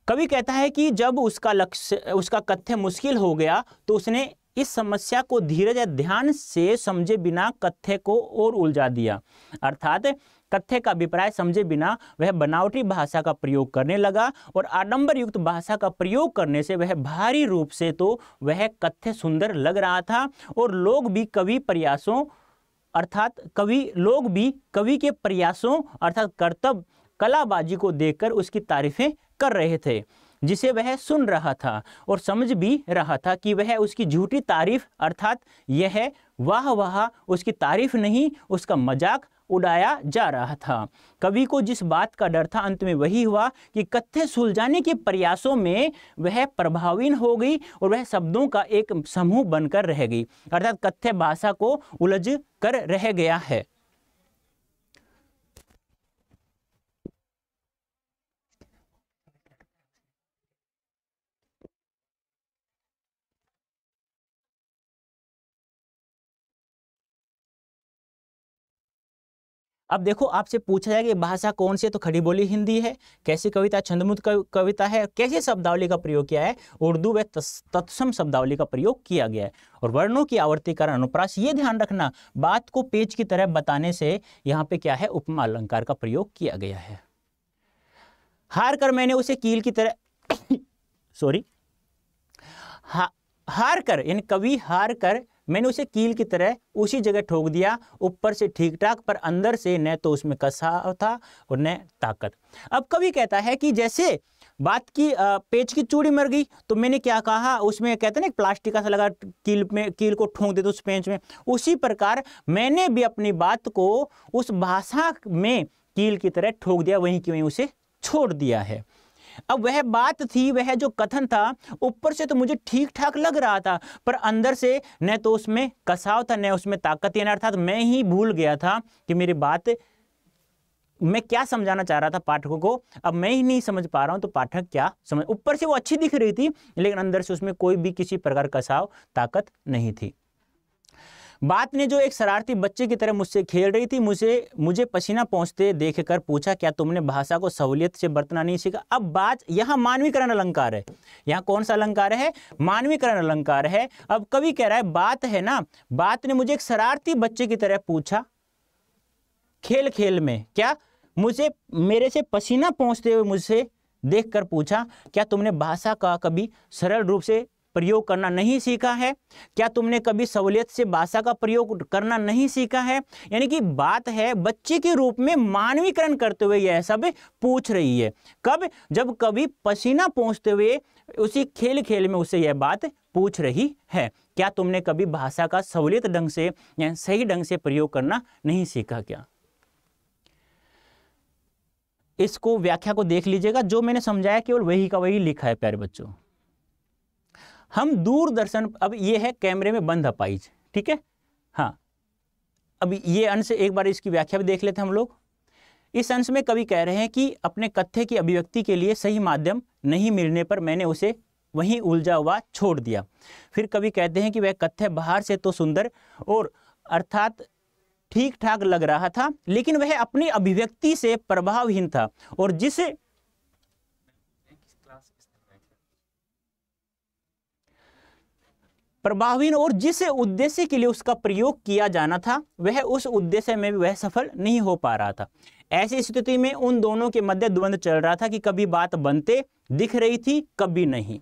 कवि कहता है कि जब उसका कथ्य मुश्किल हो गया तो उसने इस समस्या को धीरज या ध्यान से समझे बिना कथ्य को और उलझा दिया, अर्थात कथ्य का अभिप्राय समझे बिना वह बनावटी भाषा का प्रयोग करने लगा और आडंबर युक्त भाषा का प्रयोग करने से वह भारी रूप से तो वह कथ्य सुंदर लग रहा था और लोग भी कवि के प्रयासों अर्थात कर्तव्य कलाबाजी को देखकर उसकी तारीफें कर रहे थे, जिसे वह सुन रहा था और समझ भी रहा था कि वह उसकी झूठी तारीफ अर्थात यह वाह वाह उसकी तारीफ नहीं उसका मजाक उड़ाया जा रहा था। कवि को जिस बात का डर था अंत में वही हुआ कि कथ्य सुलझाने के प्रयासों में वह प्रभावहीन हो गई और वह शब्दों का एक समूह बनकर रह गई, अर्थात कथ्य भाषा को उलझ कर रह गया है। अब देखो आपसे पूछा जाएगा भाषा कौन सी है, तो खड़ी बोली हिंदी है। कैसी कविता, छंदमुक्त कविता है। कैसे शब्दावली का प्रयोग किया है, उर्दू व तत्सम शब्दावली का प्रयोग किया गया है। और वर्णों की आवर्तीकरण अनुप्रास, ये ध्यान रखना बात को पेज की तरह बताने से यहाँ पे क्या है, उपमा अलंकार का प्रयोग किया गया है। हार कर मैंने उसे कील की तरह हार कर यानी कवि हार कर मैंने उसे कील की तरह उसी जगह ठोक दिया, ऊपर से ठीक ठाक पर अंदर से न तो उसमें कसाव था और न ताकत। अब कवि कहता है कि जैसे बात की पेच की चूड़ी मर गई, तो मैंने क्या कहा, उसमें कहते हैं ना एक प्लास्टिक का सा लगा कील में, कील को ठोक देते उस पेंच में, उसी प्रकार मैंने भी अपनी बात को उस भाषा में कील की तरह ठोक दिया, वहीं की वहीं उसे छोड़ दिया है। अब वह बात थी, वह जो कथन था, ऊपर से तो मुझे ठीक ठाक लग रहा था, पर अंदर से न तो उसमें कसाव था न उसमें ताकत, यानी अर्थात मैं ही भूल गया था कि मेरी बात मैं क्या समझाना चाह रहा था पाठकों को, अब मैं ही नहीं समझ पा रहा हूं तो पाठक क्या समझ। ऊपर से वो अच्छी दिख रही थी लेकिन अंदर से उसमें कोई भी किसी प्रकार कसाव ताकत नहीं थी। बात ने जो एक शरारती बच्चे की तरह मुझसे खेल रही थी, मुझे पसीना पहुंचते देखकर पूछा, क्या तुमने भाषा को सहूलियत से बरतना नहीं सीखा। अब बात यहाँ मानवीकरण अलंकार है, यहाँ कौन सा अलंकार है, मानवीकरण अलंकार है। अब कवि कह रहा है बात है ना, बात ने मुझे एक शरारती बच्चे की तरह पूछा खेल खेल में, क्या मुझे मेरे से पसीना पहुंचते हुए मुझसे देखकर पूछा, क्या तुमने भाषा का कभी सरल रूप से प्रयोग करना नहीं सीखा है, क्या तुमने कभी सहूलियत से भाषा का प्रयोग करना नहीं सीखा है। यानी कि बात है बच्चे के रूप में मानवीकरण करते हुए यह सब पूछ रही है। कब, जब कभी पसीना पहुंचते हुए उसी खेल खेल में उससे यह बात पूछ रही है, क्या तुमने कभी भाषा का सहूलियत ढंग से या सही ढंग से प्रयोग करना नहीं सीखा क्या। इसको व्याख्या को देख लीजिएगा, जो मैंने समझाया केवल वही का वही लिखा है प्यारे बच्चों। हम दूरदर्शन, अब ये है कैमरे में बंद अपाइज, ठीक है। हाँ, अब ये अंश एक बार इसकी व्याख्या भी देख लेते हैं हम लोग। इस अंश में कवि कह रहे हैं कि अपने कथ्य की अभिव्यक्ति के लिए सही माध्यम नहीं मिलने पर मैंने उसे वहीं उलझा हुआ छोड़ दिया। फिर कवि कहते हैं कि वह कथ्य बाहर से तो सुंदर और अर्थात ठीक ठाक लग रहा था, लेकिन वह अपनी अभिव्यक्ति से प्रभावहीन था और जिसे प्रभावहीन और जिस उद्देश्य के लिए उसका प्रयोग किया जाना था वह उस उद्देश्य में भी वह सफल नहीं हो पा रहा था। ऐसी स्थिति में उन दोनों के मध्य द्वंद्व चल रहा था कि कभी बात बनते दिख रही थी, कभी नहीं।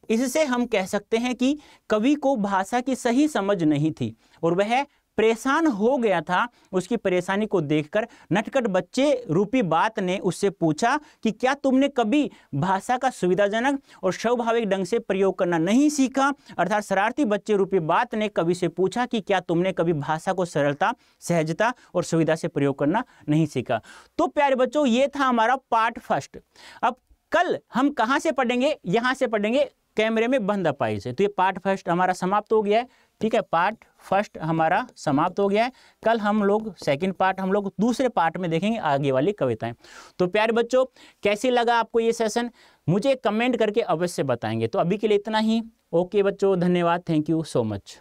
इससे हम कह सकते हैं कि कवि को भाषा की सही समझ नहीं थी और वह परेशान हो गया था। उसकी परेशानी को देखकर नटखट बच्चे रूपी बात ने उससे पूछा कि क्या तुमने कभी भाषा का सुविधाजनक और स्वाभाविक ढंग से प्रयोग करना नहीं सीखा। अर्थात शरारती बच्चे रूपी बात ने कवि से पूछा कि क्या तुमने कभी भाषा को सरलता, सहजता और सुविधा से प्रयोग करना नहीं सीखा। तो प्यारे बच्चों, ये था हमारा पार्ट फर्स्ट। अब कल हम कहाँ से पढ़ेंगे, यहाँ से पढ़ेंगे कैमरे में बंद अपाई से। तो ये पार्ट फर्स्ट हमारा समाप्त हो गया है, ठीक है। पार्ट फर्स्ट हमारा समाप्त हो गया है। कल हम लोग सेकंड पार्ट हम लोग दूसरे पार्ट में देखेंगे आगे वाली कविताएं। तो प्यारे बच्चों, कैसी लगा आपको ये सेशन, मुझे कमेंट करके अवश्य बताएंगे। तो अभी के लिए इतना ही। ओके बच्चों, धन्यवाद, थैंक यू सो मच।